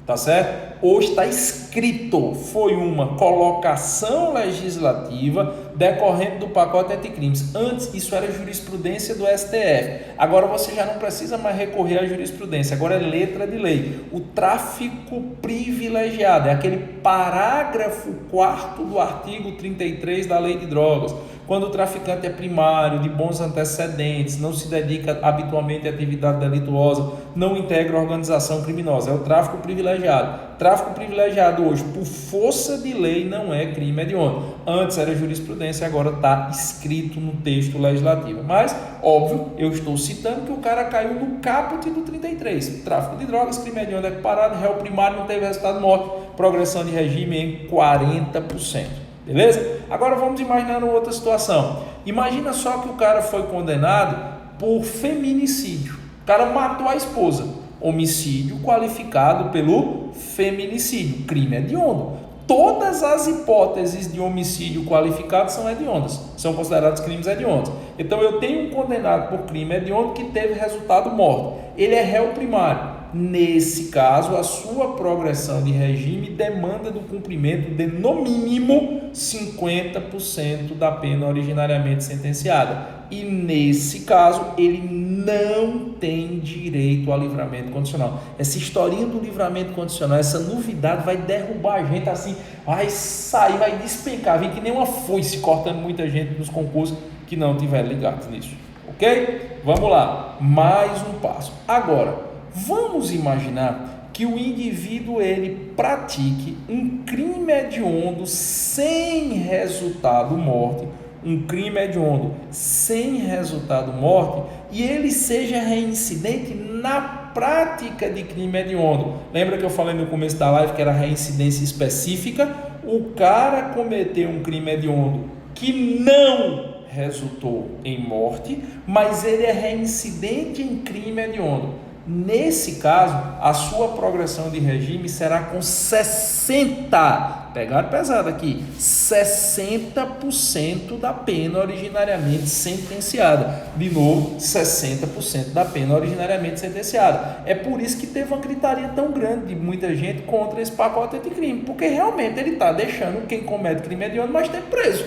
S1: tá certo? Hoje está escrito, foi uma colocação legislativa decorrente do pacote anticrimes. Antes, isso era jurisprudência do STF. Agora você já não precisa mais recorrer à jurisprudência, agora é letra de lei. O tráfico privilegiado é aquele parágrafo 4º do artigo 33 da Lei de Drogas. Quando o traficante é primário, de bons antecedentes, não se dedica habitualmente à atividade delituosa, não integra organização criminosa. É o tráfico privilegiado. Tráfico privilegiado hoje, por força de lei, não é crime hediondo. Antes era jurisprudência, agora está escrito no texto legislativo. Mas, óbvio, eu estou citando que o cara caiu no caput do 33. Tráfico de drogas, crime hediondo equiparado, réu primário não teve resultado de morte, progressão de regime em 40%. Beleza? Agora vamos imaginar uma outra situação. Imagina só que o cara foi condenado por feminicídio. O cara matou a esposa. Homicídio qualificado pelo feminicídio. Crime hediondo. Todas as hipóteses de homicídio qualificado são hediondas. São considerados crimes hediondos. Então eu tenho um condenado por crime hediondo que teve resultado morte. Ele é réu primário. Nesse caso, a sua progressão de regime demanda do cumprimento de, no mínimo, 50% da pena originariamente sentenciada. E, nesse caso, ele não tem direito a livramento condicional. Essa historinha do livramento condicional, essa novidade vai derrubar a gente assim, vai sair, vai despencar, vem que nem uma foice cortando muita gente nos concursos que não tiver ligados nisso. Ok? Vamos lá, mais um passo. Agora, vamos imaginar que o indivíduo ele pratique um crime hediondo sem resultado morte, um crime hediondo sem resultado morte, e ele seja reincidente na prática de crime hediondo. Lembra que eu falei no começo da live que era reincidência específica? O cara cometeu um crime hediondo que não resultou em morte, mas ele é reincidente em crime hediondo. Nesse caso, a sua progressão de regime será com 60%, pegaram pesado aqui, 60% da pena originariamente sentenciada. De novo, 60% da pena originariamente sentenciada. É por isso que teve uma gritaria tão grande de muita gente contra esse pacote anticrime, porque realmente ele está deixando quem comete crime hediondo mais tempo preso.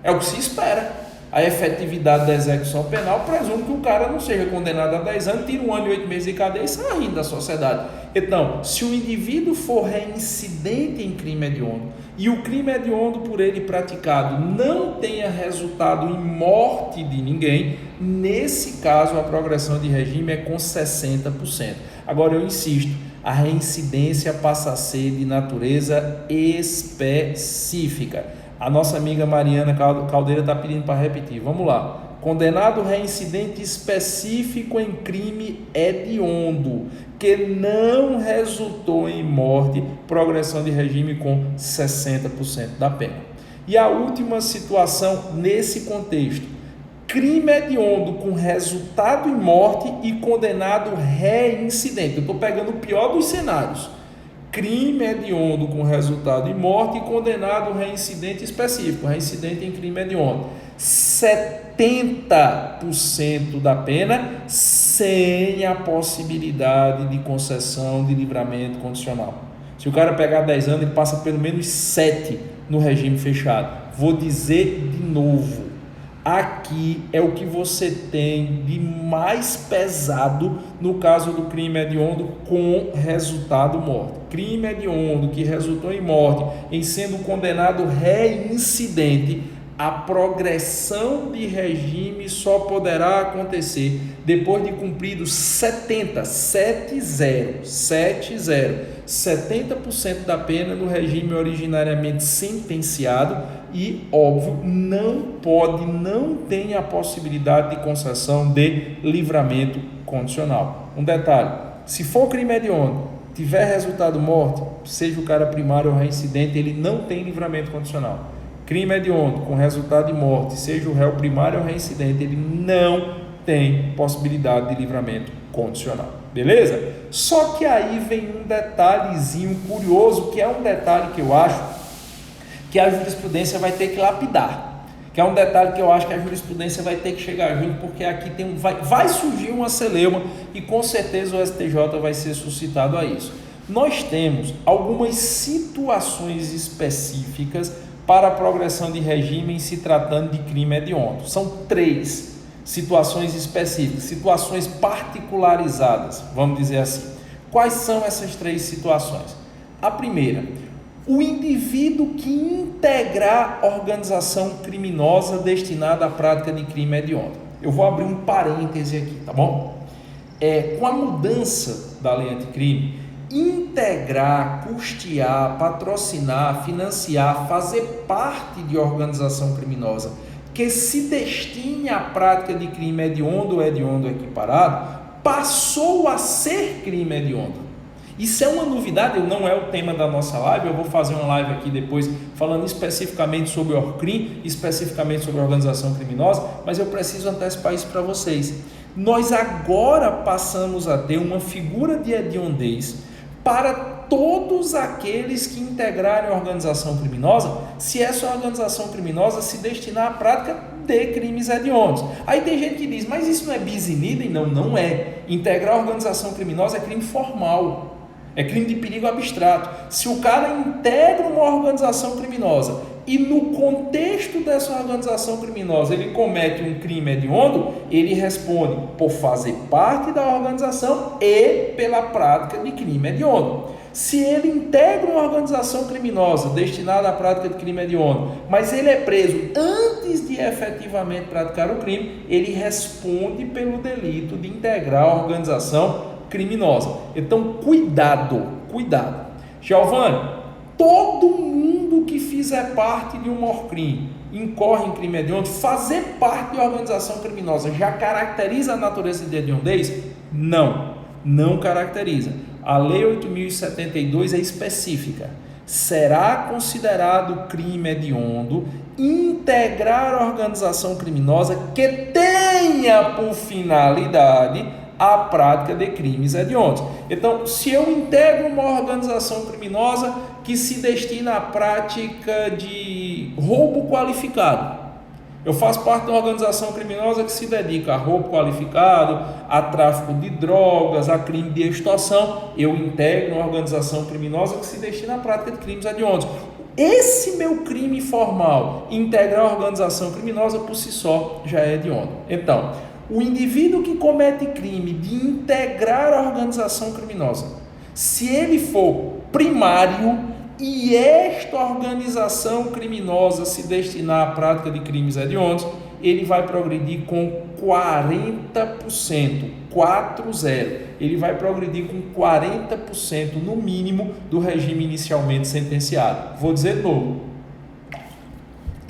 S1: É o que se espera. A efetividade da execução penal presume que o cara não seja condenado a 10 anos, tira 1 ano e 8 meses de cadeia e sai rindo da sociedade. Então, se o indivíduo for reincidente em crime hediondo e o crime hediondo por ele praticado não tenha resultado em morte de ninguém, nesse caso a progressão de regime é com 60%. Agora eu insisto, a reincidência passa a ser de natureza específica. A nossa amiga Mariana Caldeira está pedindo para repetir. Vamos lá. Condenado reincidente específico em crime hediondo, que não resultou em morte, progressão de regime com 60% da pena. E a última situação nesse contexto: crime hediondo com resultado em morte e condenado reincidente. Eu estou pegando o pior dos cenários. Crime hediondo com resultado em morte e condenado reincidente específico, reincidente em crime hediondo. 70% da pena sem a possibilidade de concessão de livramento condicional. Se o cara pegar 10 anos, ele passa pelo menos 7 no regime fechado. Vou dizer de novo. Aqui é o que você tem de mais pesado no caso do crime hediondo com resultado morte. Crime hediondo que resultou em morte, em sendo condenado reincidente, a progressão de regime só poderá acontecer depois de cumprido 70% da pena no regime originariamente sentenciado e, óbvio, não tem a possibilidade de concessão de livramento condicional. Um detalhe: se for crime hediondo, tiver resultado morte, seja o cara primário ou reincidente, ele não tem livramento condicional. Crime hediondo com resultado de morte, seja o réu primário ou reincidente, ele não tem possibilidade de livramento condicional. Beleza? Só que aí vem um detalhezinho curioso, que é um detalhe que eu acho que a jurisprudência vai ter que lapidar, que é um detalhe que eu acho que a jurisprudência vai ter que chegar junto, porque aqui vai surgir uma celeuma e com certeza o STJ vai ser suscitado a isso. Nós temos algumas situações específicas para a progressão de regime em se tratando de crime hediondo. São 3 situações específicas, situações particularizadas, vamos dizer assim. Quais são essas 3 situações? A primeira: o indivíduo que integrar organização criminosa destinada à prática de crime hediondo. Eu vou abrir um parêntese aqui, tá bom? Com a mudança da lei anticrime, integrar, custear, patrocinar, financiar, fazer parte de organização criminosa que se destine à prática de crime hediondo ou hediondo equiparado, passou a ser crime hediondo. Isso é uma novidade, não é o tema da nossa live. Eu vou fazer uma live aqui depois falando especificamente sobre o ORCRIM, especificamente sobre a organização criminosa, mas eu preciso antecipar isso para vocês. Nós agora passamos a ter uma figura de hediondez para todos aqueles que integrarem a organização criminosa, se essa organização criminosa se destinar à prática de crimes hediondos. Aí tem gente que diz, mas isso não é bis in idem? Não é. Integrar a organização criminosa é crime formal, é crime de perigo abstrato. Se o cara integra uma organização criminosa e no contexto dessa organização criminosa ele comete um crime hediondo, ele responde por fazer parte da organização e pela prática de crime hediondo. Se ele integra uma organização criminosa destinada à prática de crime hediondo, mas ele é preso antes de efetivamente praticar o crime, ele responde pelo delito de integrar a organização criminosa. Então, cuidado. Giovanni, todo mundo que fizer parte de um ORCRIM incorre em crime hediondo, fazer parte de organização criminosa já caracteriza a natureza de hediondez? Não caracteriza. A Lei 8.072 é específica. Será considerado crime hediondo integrar a organização criminosa que tenha por finalidade a prática de crimes hediondos. Então, se eu integro uma organização criminosa que se destina à prática de roubo qualificado, eu faço parte de uma organização criminosa que se dedica a roubo qualificado, a tráfico de drogas, a crime de extorsão, eu integro uma organização criminosa que se destina à prática de crimes hediondos. esse meu crime formal, integrar a organização criminosa, por si só já é hediondo. Então, o indivíduo que comete crime de integrar a organização criminosa, se ele for primário e esta organização criminosa se destinar à prática de crimes hediondos, ele vai progredir com 40%, 40. Ele vai progredir com 40% no mínimo do regime inicialmente sentenciado. Vou dizer de novo,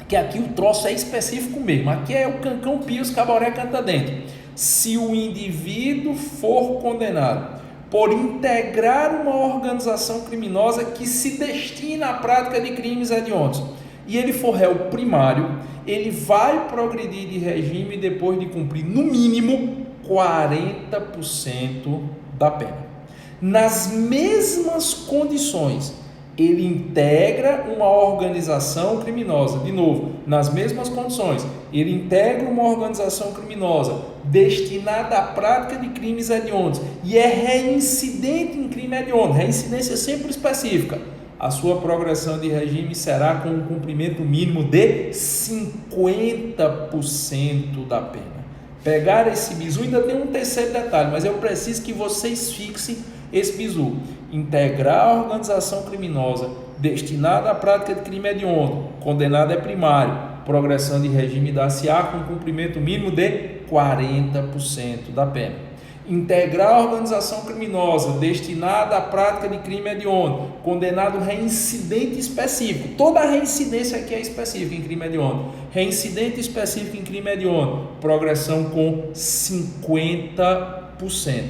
S1: que aqui o troço é específico mesmo, aqui é o cancão pia, os caboré canta dentro. Se o indivíduo for condenado por integrar uma organização criminosa que se destina à prática de crimes hediondos, e ele for réu primário, ele vai progredir de regime depois de cumprir no mínimo 40% da pena. Nas mesmas condições, ele integra uma organização criminosa, de novo, nas mesmas condições, ele integra uma organização criminosa destinada à prática de crimes hediondos e é reincidente em crime hediondo, reincidência sempre específica, a sua progressão de regime será com um cumprimento mínimo de 50% da pena. Pegar esse bizu, ainda tem um terceiro detalhe, mas eu preciso que vocês fixem esse bizu. Integrar a organização criminosa destinada à prática de crime hediondo, condenado é primário, progressão de regime dar-se-á com cumprimento mínimo de 40% da pena. Integrar a organização criminosa destinada à prática de crime hediondo, condenado reincidente específico. Toda a reincidência aqui é específica em crime hediondo. Reincidente específico em crime hediondo, progressão com 50%.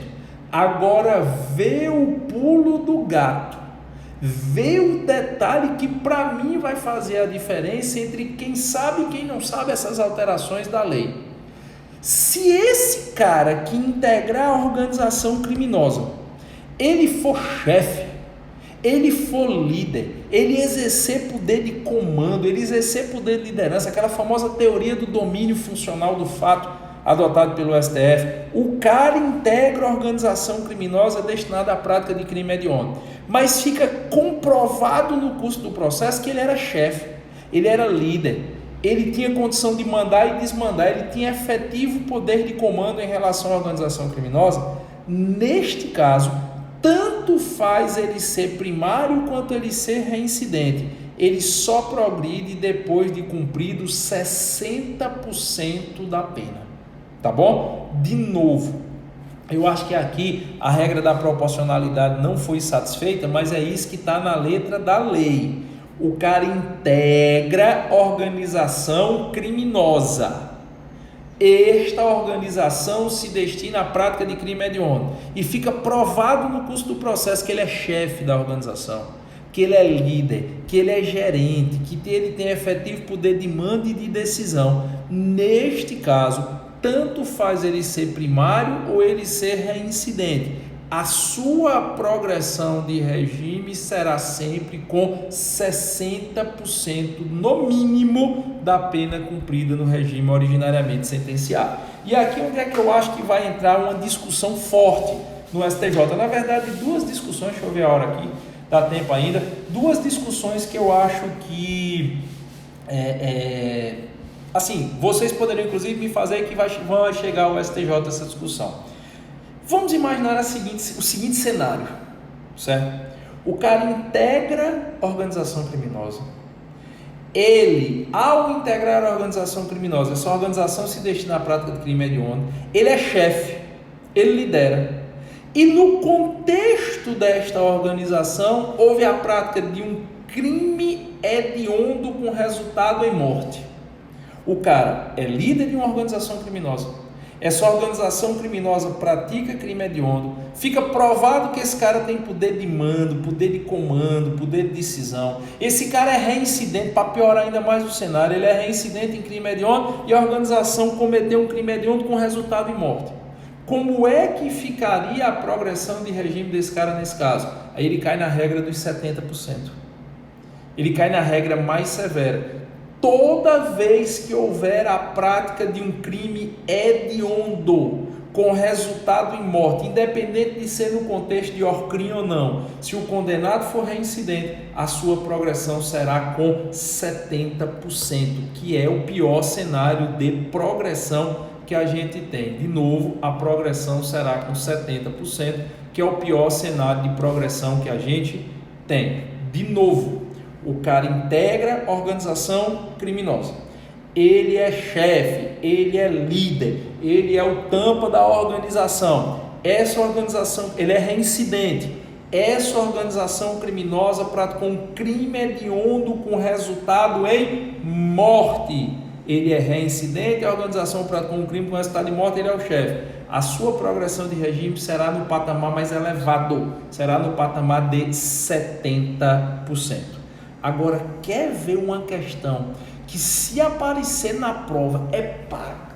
S1: Agora vê o pulo do gato. Vê o detalhe que para mim vai fazer a diferença entre quem sabe e quem não sabe essas alterações da lei. Se esse cara que integrar a organização criminosa, ele for chefe, ele for líder, ele exercer poder de comando, ele exercer poder de liderança, aquela famosa teoria do domínio funcional do fato adotado pelo STF, o cara integra a organização criminosa destinada à prática de crime hediondo, mas fica comprovado no curso do processo que ele era chefe, ele era líder, ele tinha condição de mandar e desmandar, ele tinha efetivo poder de comando em relação à organização criminosa. Neste caso, tanto faz ele ser primário quanto ele ser reincidente, ele só progride depois de cumprido 60% da pena, tá bom? De novo, eu acho que aqui a regra da proporcionalidade não foi satisfeita, mas é isso que está na letra da lei. O cara integra organização criminosa. Esta organização se destina à prática de crime hediondo e fica provado no curso do processo que ele é chefe da organização, que ele é líder, que ele é gerente, que ele tem efetivo poder de mando e de decisão. Neste caso, tanto faz ele ser primário ou ele ser reincidente. A sua progressão de regime será sempre com 60% no mínimo da pena cumprida no regime originariamente sentenciado. E aqui onde é que eu acho que vai entrar uma discussão forte no STJ? Na verdade, duas discussões, deixa eu ver a hora aqui, dá tempo ainda, duas discussões que eu acho que assim, vocês poderiam inclusive me fazer que vai chegar ao STJ essa discussão. Vamos imaginar o seguinte cenário, certo? O cara integra a organização criminosa. Ele, ao integrar a organização criminosa, essa organização se destina à prática de crime hediondo, ele é chefe, ele lidera. E no contexto desta organização, houve a prática de um crime hediondo com resultado em morte. O cara é líder de uma organização criminosa. Essa organização criminosa pratica crime hediondo, fica provado que esse cara tem poder de mando, poder de comando, poder de decisão. Esse cara é reincidente, para piorar ainda mais o cenário, ele é reincidente em crime hediondo e a organização cometeu um crime hediondo com resultado em morte. Como é que ficaria a progressão de regime desse cara nesse caso? Aí ele cai na regra dos 70%. Ele cai na regra mais severa. Toda vez que houver a prática de um crime hediondo com resultado em morte, independente de ser no contexto de ORCRIM ou não, se o condenado for reincidente, a sua progressão será com 70%, que é o pior cenário de progressão que a gente tem. De novo, a progressão será com 70%, que é o pior cenário de progressão que a gente tem. De novo, o cara integra a organização criminosa. Ele é chefe, ele é líder, ele é o tampa da organização. Essa organização, ele é reincidente. Essa organização criminosa praticou um crime hediondo com resultado em morte. Ele é reincidente, a organização praticou um crime com resultado de morte, ele é o chefe. A sua progressão de regime será no patamar mais elevado, será no patamar de 70%. Agora, quer ver uma questão que se aparecer na prova é para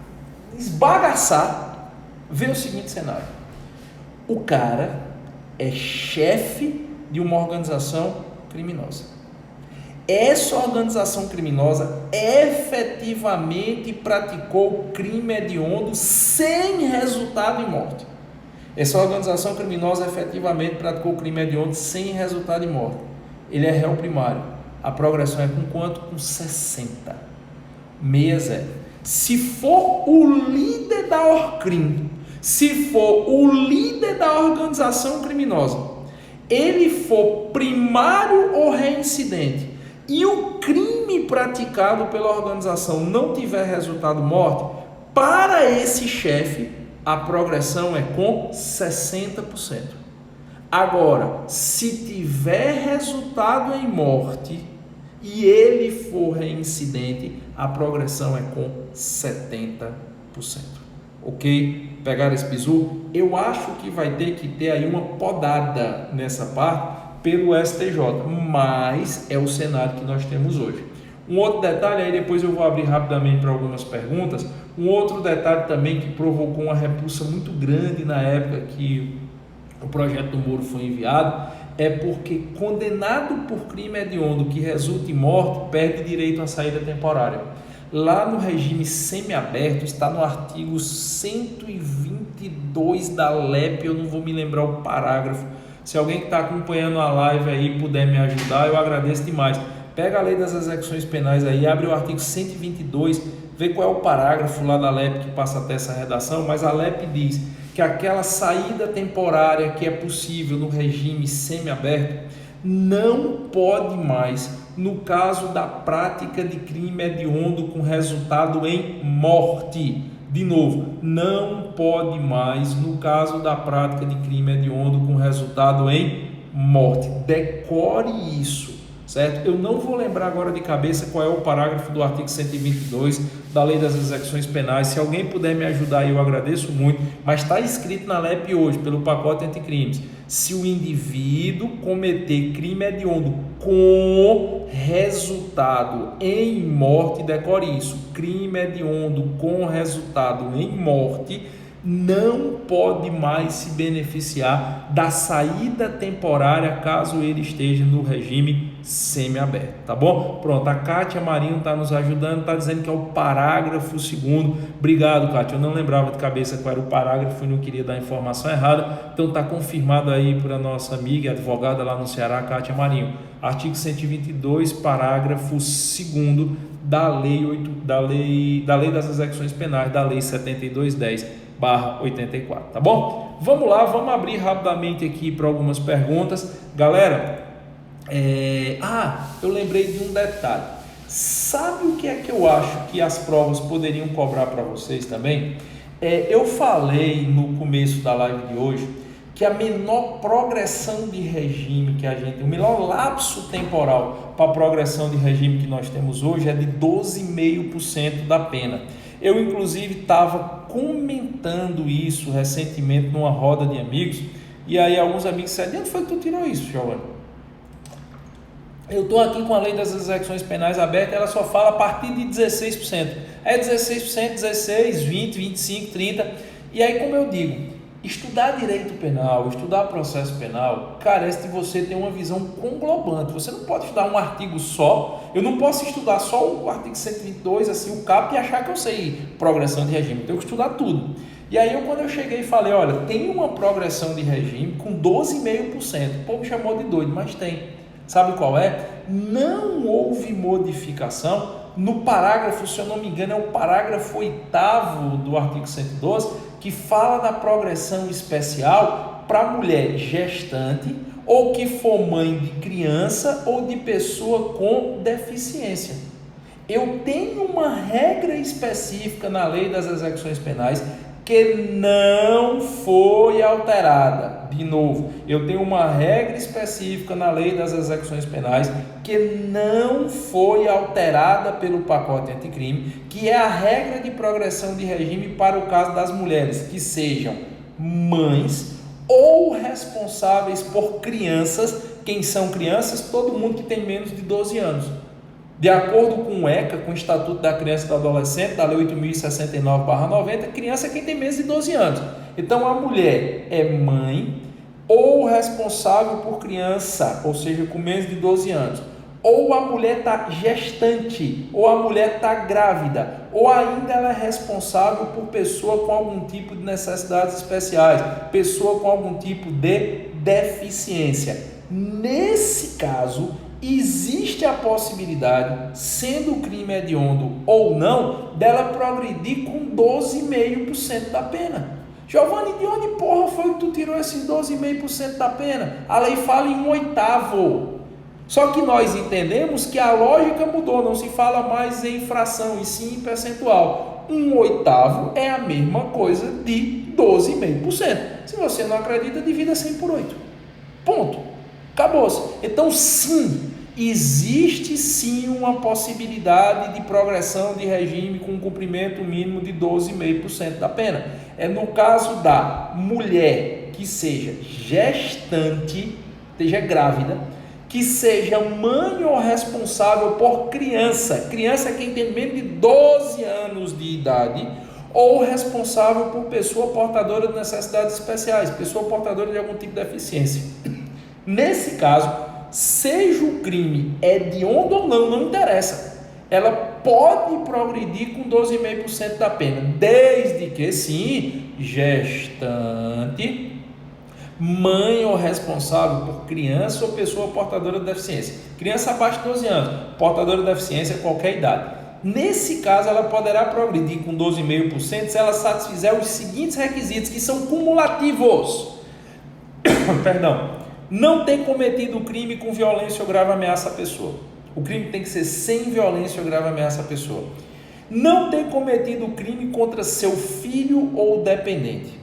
S1: esbagaçar? Vê o seguinte cenário: o cara é chefe de uma organização criminosa. Essa organização criminosa efetivamente praticou crime hediondo sem resultado em morte. Essa organização criminosa efetivamente praticou crime hediondo sem resultado em morte. Ele é réu primário. A progressão é com quanto? Com 60. 60. Se for o líder da ORCRIM, se for o líder da organização criminosa, ele for primário ou reincidente, e o crime praticado pela organização não tiver resultado morte, para esse chefe, a progressão é com 60%. Agora, se tiver resultado em morte e ele for reincidente, a progressão é com 70%. Ok? Pegaram esse bizu? Eu acho que vai ter que ter aí uma podada nessa parte pelo STJ, mas é o cenário que nós temos hoje. Um outro detalhe, aí depois eu vou abrir rapidamente para algumas perguntas, um outro detalhe também que provocou uma repulsa muito grande na época que o projeto do Moro foi enviado, é porque condenado por crime hediondo que resulta em morte, perde direito à saída temporária. Lá no regime semiaberto, está no artigo 122 da LEP, eu não vou me lembrar o parágrafo. Se alguém que está acompanhando a live aí puder me ajudar, eu agradeço demais. Pega a lei das execuções penais aí, abre o artigo 122, vê qual é o parágrafo lá da LEP que passa até essa redação, mas a LEP diz que aquela saída temporária que é possível no regime semiaberto não pode mais, no caso da prática de crime hediondo com resultado em morte. De novo, não pode mais no caso da prática de crime hediondo com resultado em morte. Decore isso, certo? Eu não vou lembrar agora de cabeça qual é o parágrafo do artigo 122 da Lei das Execuções Penais. Se alguém puder me ajudar, eu agradeço muito, mas está escrito na LEP hoje, pelo pacote anticrimes. Se o indivíduo cometer crime hediondo com resultado em morte, decore isso, crime hediondo com resultado em morte, não pode mais se beneficiar da saída temporária caso ele esteja no regime semiaberto, tá bom? Pronto, a Kátia Marinho está nos ajudando, está dizendo que é o parágrafo 2º. Obrigado, Kátia, eu não lembrava de cabeça qual era o parágrafo e não queria dar a informação errada, então está confirmado aí por a nossa amiga, advogada lá no Ceará, Kátia Marinho. Artigo 122, parágrafo 2º da lei das execuções penais, da lei 7210/84, tá bom? Vamos lá, vamos abrir rapidamente aqui para algumas perguntas. Galera, eu lembrei de um detalhe. Sabe o que é que eu acho que as provas poderiam cobrar para vocês também? Eu falei no começo da live de hoje que a menor progressão de regime que a gente, o menor lapso temporal para a progressão de regime que nós temos hoje é de 12,5% da pena. Eu, inclusive, estava comentando isso recentemente numa roda de amigos, e aí alguns amigos disseram: de onde foi que tu tirou isso, Giovanni? Eu estou aqui com a lei das execuções penais aberta, ela só fala a partir de 16%. É 16%, 16%, 20%, 25%, 30%. E aí, como eu digo, Estudar direito penal, estudar processo penal, carece de você ter uma visão conglobante. Você não pode estudar um artigo só. Eu não posso estudar só o artigo 122, assim, o caput, e achar que eu sei progressão de regime. Eu tenho que estudar tudo. E aí, quando eu cheguei e falei, olha, tem uma progressão de regime com 12,5%. O povo me chamou de doido, mas tem. Sabe qual é? Não houve modificação no parágrafo, se eu não me engano, é o parágrafo 8º do artigo 112, que fala da progressão especial para mulher gestante ou que for mãe de criança ou de pessoa com deficiência. Eu tenho uma regra específica na lei das execuções penais que não foi alterada. De novo, eu tenho uma regra específica na lei das execuções penais que não foi alterada pelo pacote anticrime, que é a regra de progressão de regime para o caso das mulheres que sejam mães ou responsáveis por crianças. Quem são crianças? Todo mundo que tem menos de 12 anos. De acordo com o ECA, com o Estatuto da Criança e do Adolescente, da Lei 8.069/90, criança é quem tem menos de 12 anos. Então, a mulher é mãe ou responsável por criança, ou seja, com menos de 12 anos. Ou a mulher está gestante, ou a mulher está grávida, ou ainda ela é responsável por pessoa com algum tipo de necessidades especiais, pessoa com algum tipo de deficiência. Nesse caso, existe a possibilidade, sendo o crime hediondo ou não, dela progredir com 12,5% da pena. Giovanni, de onde porra foi que tu tirou esses 12,5% da pena? A lei fala em 1/8. Só que nós entendemos que a lógica mudou, não se fala mais em fração e sim em percentual. 1/8 é a mesma coisa de 12,5%. Se você não acredita, divida 100 por 8. Ponto. Acabou-se. Então, sim, existe sim uma possibilidade de progressão de regime com um cumprimento mínimo de 12,5% da pena. É no caso da mulher que seja gestante, esteja grávida, que seja mãe ou responsável por criança. Criança é quem tem menos de 12 anos de idade, ou responsável por pessoa portadora de necessidades especiais, pessoa portadora de algum tipo de deficiência. Nesse caso, seja o crime hediondo ou não, não interessa. Ela pode progredir com 12,5% da pena, desde que sim, gestante, mãe ou responsável por criança ou pessoa portadora de deficiência. Criança abaixo de 12 anos, portadora de deficiência, qualquer idade. Nesse caso, ela poderá progredir com 12,5% se ela satisfizer os seguintes requisitos, que são cumulativos. Perdão. Não tem cometido o crime com violência ou grave ameaça à pessoa. O crime tem que ser sem violência ou grave ameaça à pessoa. Não tem cometido o crime contra seu filho ou dependente.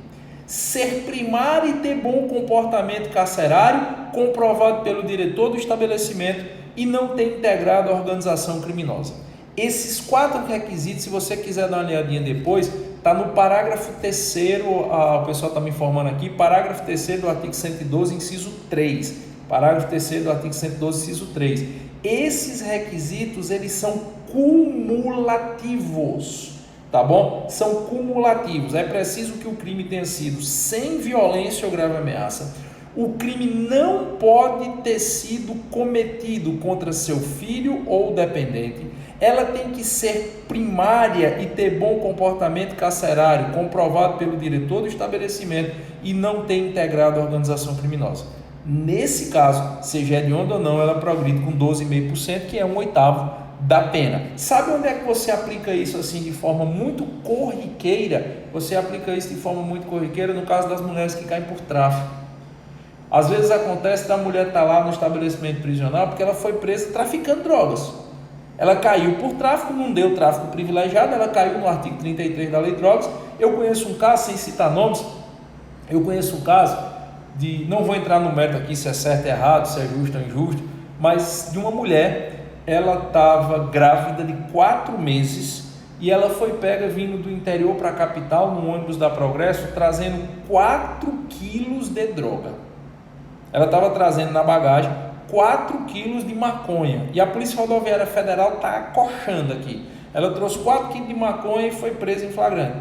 S1: Ser primário e ter bom comportamento carcerário, comprovado pelo diretor do estabelecimento, e não ter integrado a organização criminosa. Esses 4 requisitos, se você quiser dar uma olhadinha depois, está no parágrafo 3º, o pessoal está me informando aqui, parágrafo 3º do artigo 112, inciso 3. Parágrafo 3º do artigo 112, inciso 3. Esses requisitos, eles são cumulativos, tá bom? São cumulativos. É preciso que o crime tenha sido sem violência ou grave ameaça. O crime não pode ter sido cometido contra seu filho ou dependente. Ela tem que ser primária e ter bom comportamento carcerário, comprovado pelo diretor do estabelecimento, e não ter integrado a organização criminosa. Nesse caso, seja hediondo ou não, ela progride com 12,5%, que é 1/8 da pena. Sabe onde é que você aplica isso assim de forma muito corriqueira? Você aplica isso de forma muito corriqueira no caso das mulheres que caem por tráfico. Às vezes acontece da mulher estar lá no estabelecimento prisional porque ela foi presa traficando drogas. Ela caiu por tráfico, não deu tráfico privilegiado, ela caiu no artigo 33 da Lei de Drogas. Eu conheço um caso, sem citar nomes, de, não vou entrar no mérito aqui se é certo ou errado, se é justo ou injusto, mas de uma mulher, ela estava grávida de 4 meses e ela foi pega vindo do interior para a capital, no ônibus da Progresso, trazendo 4 quilos de droga. Ela estava trazendo na bagagem 4 quilos de maconha, e a Polícia Rodoviária Federal está acochando aqui. Ela trouxe 4 quilos de maconha e foi presa em flagrante.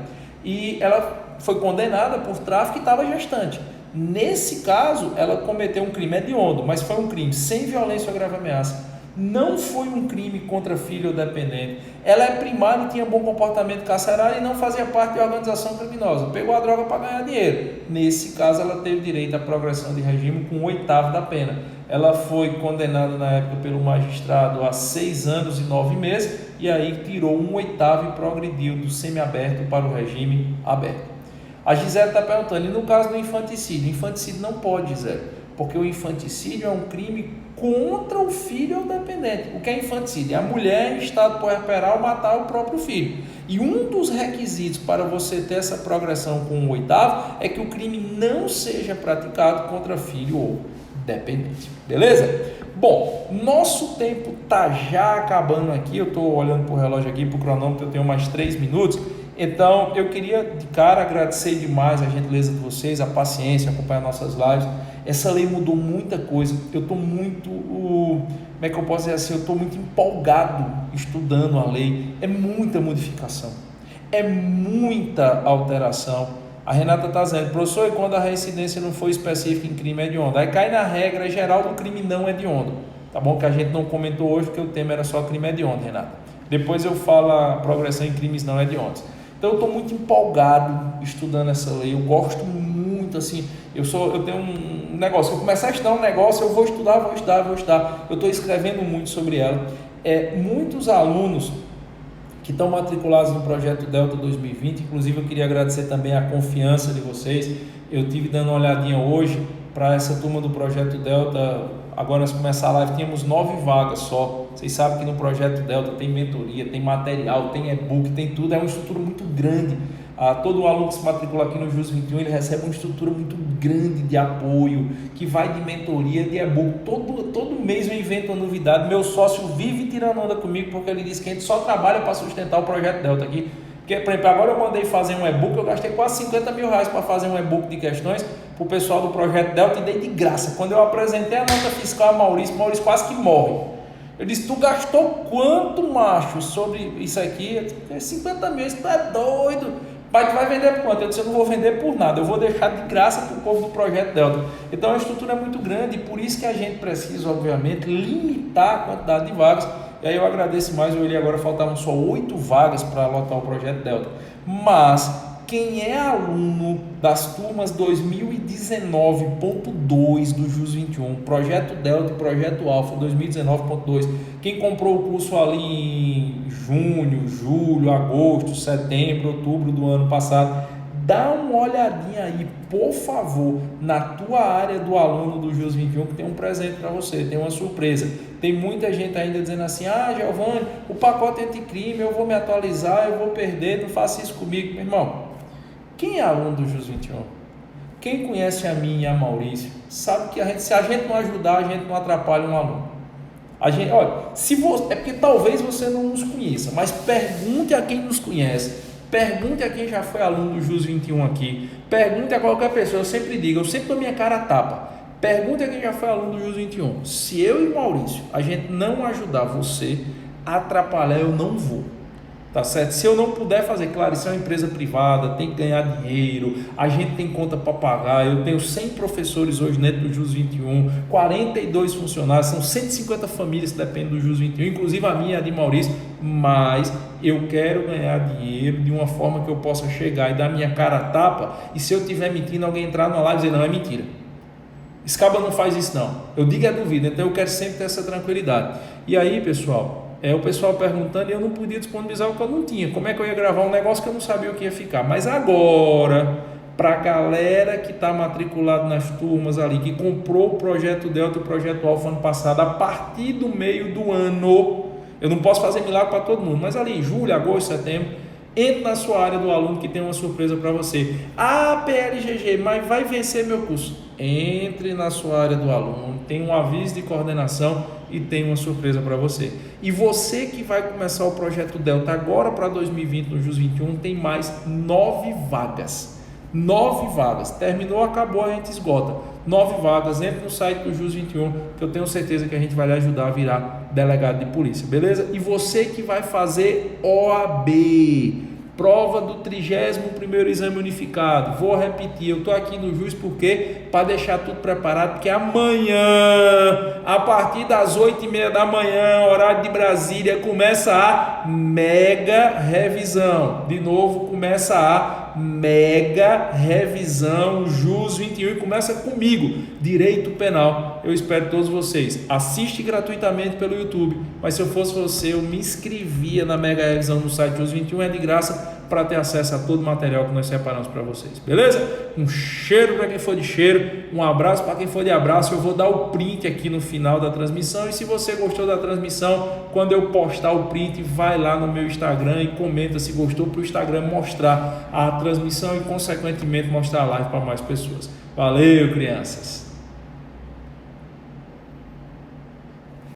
S1: e ela foi condenada por tráfico e estava gestante. Nesse caso, ela cometeu um crime hediondo, mas foi um crime sem violência ou grave ameaça. Não foi um crime contra filho ou dependente. Ela é primária e tinha bom comportamento carcerário e não fazia parte de organização criminosa. Pegou a droga para ganhar dinheiro. Nesse caso, ela teve direito à progressão de regime com 1/8 da pena. Ela foi condenada na época pelo magistrado a 6 anos e 9 meses e aí tirou 1/8 e progrediu do semiaberto para o regime aberto. A Gisele está perguntando, e no caso do infanticídio? O infanticídio não pode, Gisele, porque o infanticídio é um crime contra o filho ou dependente. O que é infanticídio? É a mulher em estado puerperal matar o próprio filho. E um dos requisitos para você ter essa progressão com 1/8 é que o crime não seja praticado contra filho ou dependente. Beleza? Bom, nosso tempo está já acabando aqui. Eu estou olhando para o relógio aqui, para o cronômetro, eu tenho mais 3 minutos. Então, eu queria de cara agradecer demais a gentileza de vocês, a paciência, acompanhar nossas lives. Essa lei mudou muita coisa. Eu estou muito, como é que eu posso dizer assim, eu estou muito empolgado estudando a lei. É muita modificação, é muita alteração. A Renata está dizendo, professor, e quando a reincidência não for específica em crime hediondo? Aí cai na regra geral do crime não hediondo. Tá bom que a gente não comentou hoje, porque o tema era só crime hediondo, Renata. Depois eu falo a progressão em crimes não hediondos. Então eu estou muito empolgado estudando essa lei, eu gosto muito, assim, eu tenho um negócio, se eu começar a estudar um negócio, eu vou estudar, eu estou escrevendo muito sobre ela. Muitos alunos que estão matriculados no Projeto Delta 2020, inclusive eu queria agradecer também a confiança de vocês, eu tive dando uma olhadinha hoje para essa turma do Projeto Delta, agora nós começar a live, tínhamos 9 vagas só. Vocês sabem que no Projeto Delta tem mentoria, tem material, tem e-book, tem tudo, é uma estrutura muito grande. Todo aluno que se matricula aqui no JUS 21, ele recebe uma estrutura muito grande de apoio, que vai de mentoria, de e-book, todo mês eu invento uma novidade. Meu sócio vive tirando onda comigo, porque ele disse que a gente só trabalha para sustentar o Projeto Delta aqui. Porque, por exemplo, agora eu mandei fazer um e-book, eu gastei quase 50 mil reais para fazer um e-book de questões para o pessoal do Projeto Delta e dei de graça. Quando eu apresentei a nota fiscal a Maurício quase que morre. Eu disse, tu gastou quanto, macho, sobre isso aqui? Eu disse, 50 mil, isso tu é doido. Pai, tu vai vender por quanto? Eu disse, eu não vou vender por nada, eu vou deixar de graça para o povo do Projeto Delta. Então a estrutura é muito grande e por isso que a gente precisa, obviamente, limitar a quantidade de vagas. E aí eu agradeço mais, eu olhei agora, faltavam só 8 vagas para lotar o Projeto Delta. Mas quem é aluno das turmas 2019.2 do JUS 21, Projeto Delta e Projeto Alfa 2019.2, quem comprou o curso ali em junho, julho, agosto, setembro, outubro do ano passado, dá uma olhadinha aí, por favor, na tua área do aluno do JUS 21, que tem um presente para você, tem uma surpresa. Tem muita gente ainda dizendo assim, Giovanni, o pacote anticrime, eu vou me atualizar, eu vou perder, não faça isso comigo. Meu irmão, quem é aluno do JUS 21? Quem conhece a mim e a Maurício, sabe que se a gente não ajudar, a gente não atrapalha um aluno. Olha, é porque talvez você não nos conheça, mas pergunte a quem nos conhece, pergunte a quem já foi aluno do JUS 21 aqui, pergunte a qualquer pessoa, eu sempre digo, eu sempre dou minha cara a tapa, pergunte a quem já foi aluno do JUS 21, se eu e o Maurício, a gente não ajudar você a atrapalhar, eu não vou. Tá certo? Se eu não puder fazer, claro, isso é uma empresa privada, tem que ganhar dinheiro, a gente tem conta para pagar, eu tenho 100 professores hoje dentro do JUS 21, 42 funcionários, são 150 famílias que dependem do JUS 21, inclusive a minha e a de Maurício, mas eu quero ganhar dinheiro de uma forma que eu possa chegar e dar minha cara a tapa, e se eu estiver mentindo, alguém entrar na live e dizer, não, é mentira. Esse cabo não faz isso não, eu digo é dúvida, então eu quero sempre ter essa tranquilidade. E aí, pessoal, o pessoal perguntando e eu não podia disponibilizar o que eu não tinha. Como é que eu ia gravar um negócio que eu não sabia o que ia ficar? Mas agora, para a galera que está matriculado nas turmas ali, que comprou o Projeto Delta e o Projeto Alfa ano passado, a partir do meio do ano, eu não posso fazer milagre para todo mundo, mas ali em julho, agosto, setembro, entre na sua área do aluno que tem uma surpresa para você. PLGG, mas vai vencer meu curso. Entre na sua área do aluno, tem um aviso de coordenação e tem uma surpresa para você. E você que vai começar o Projeto Delta agora para 2020 no JUS 21, tem mais 9 vagas. 9 vagas. Terminou, acabou, a gente esgota. 9 vagas. Entre no site do JUS 21, que eu tenho certeza que a gente vai lhe ajudar a virar delegado de polícia, beleza? E você que vai fazer OAB, prova do 31º exame unificado. Vou repetir, eu estou aqui no Jus porque para deixar tudo preparado, porque amanhã, a partir das 8h30 da manhã, horário de Brasília, começa a mega revisão. De novo, começa a mega revisão Jus 21 e começa comigo, Direito Penal. Eu espero todos vocês. Assiste gratuitamente pelo YouTube, mas se eu fosse você, eu me inscrevia na mega revisão no site Jus 21, é de graça, para ter acesso a todo o material que nós separamos para vocês, beleza? Um cheiro para quem for de cheiro, um abraço para quem for de abraço. Eu vou dar o print aqui no final da transmissão, e se você gostou da transmissão, quando eu postar o print, vai lá no meu Instagram e comenta se gostou, para o Instagram mostrar a transmissão e consequentemente mostrar a live para mais pessoas. Valeu, crianças!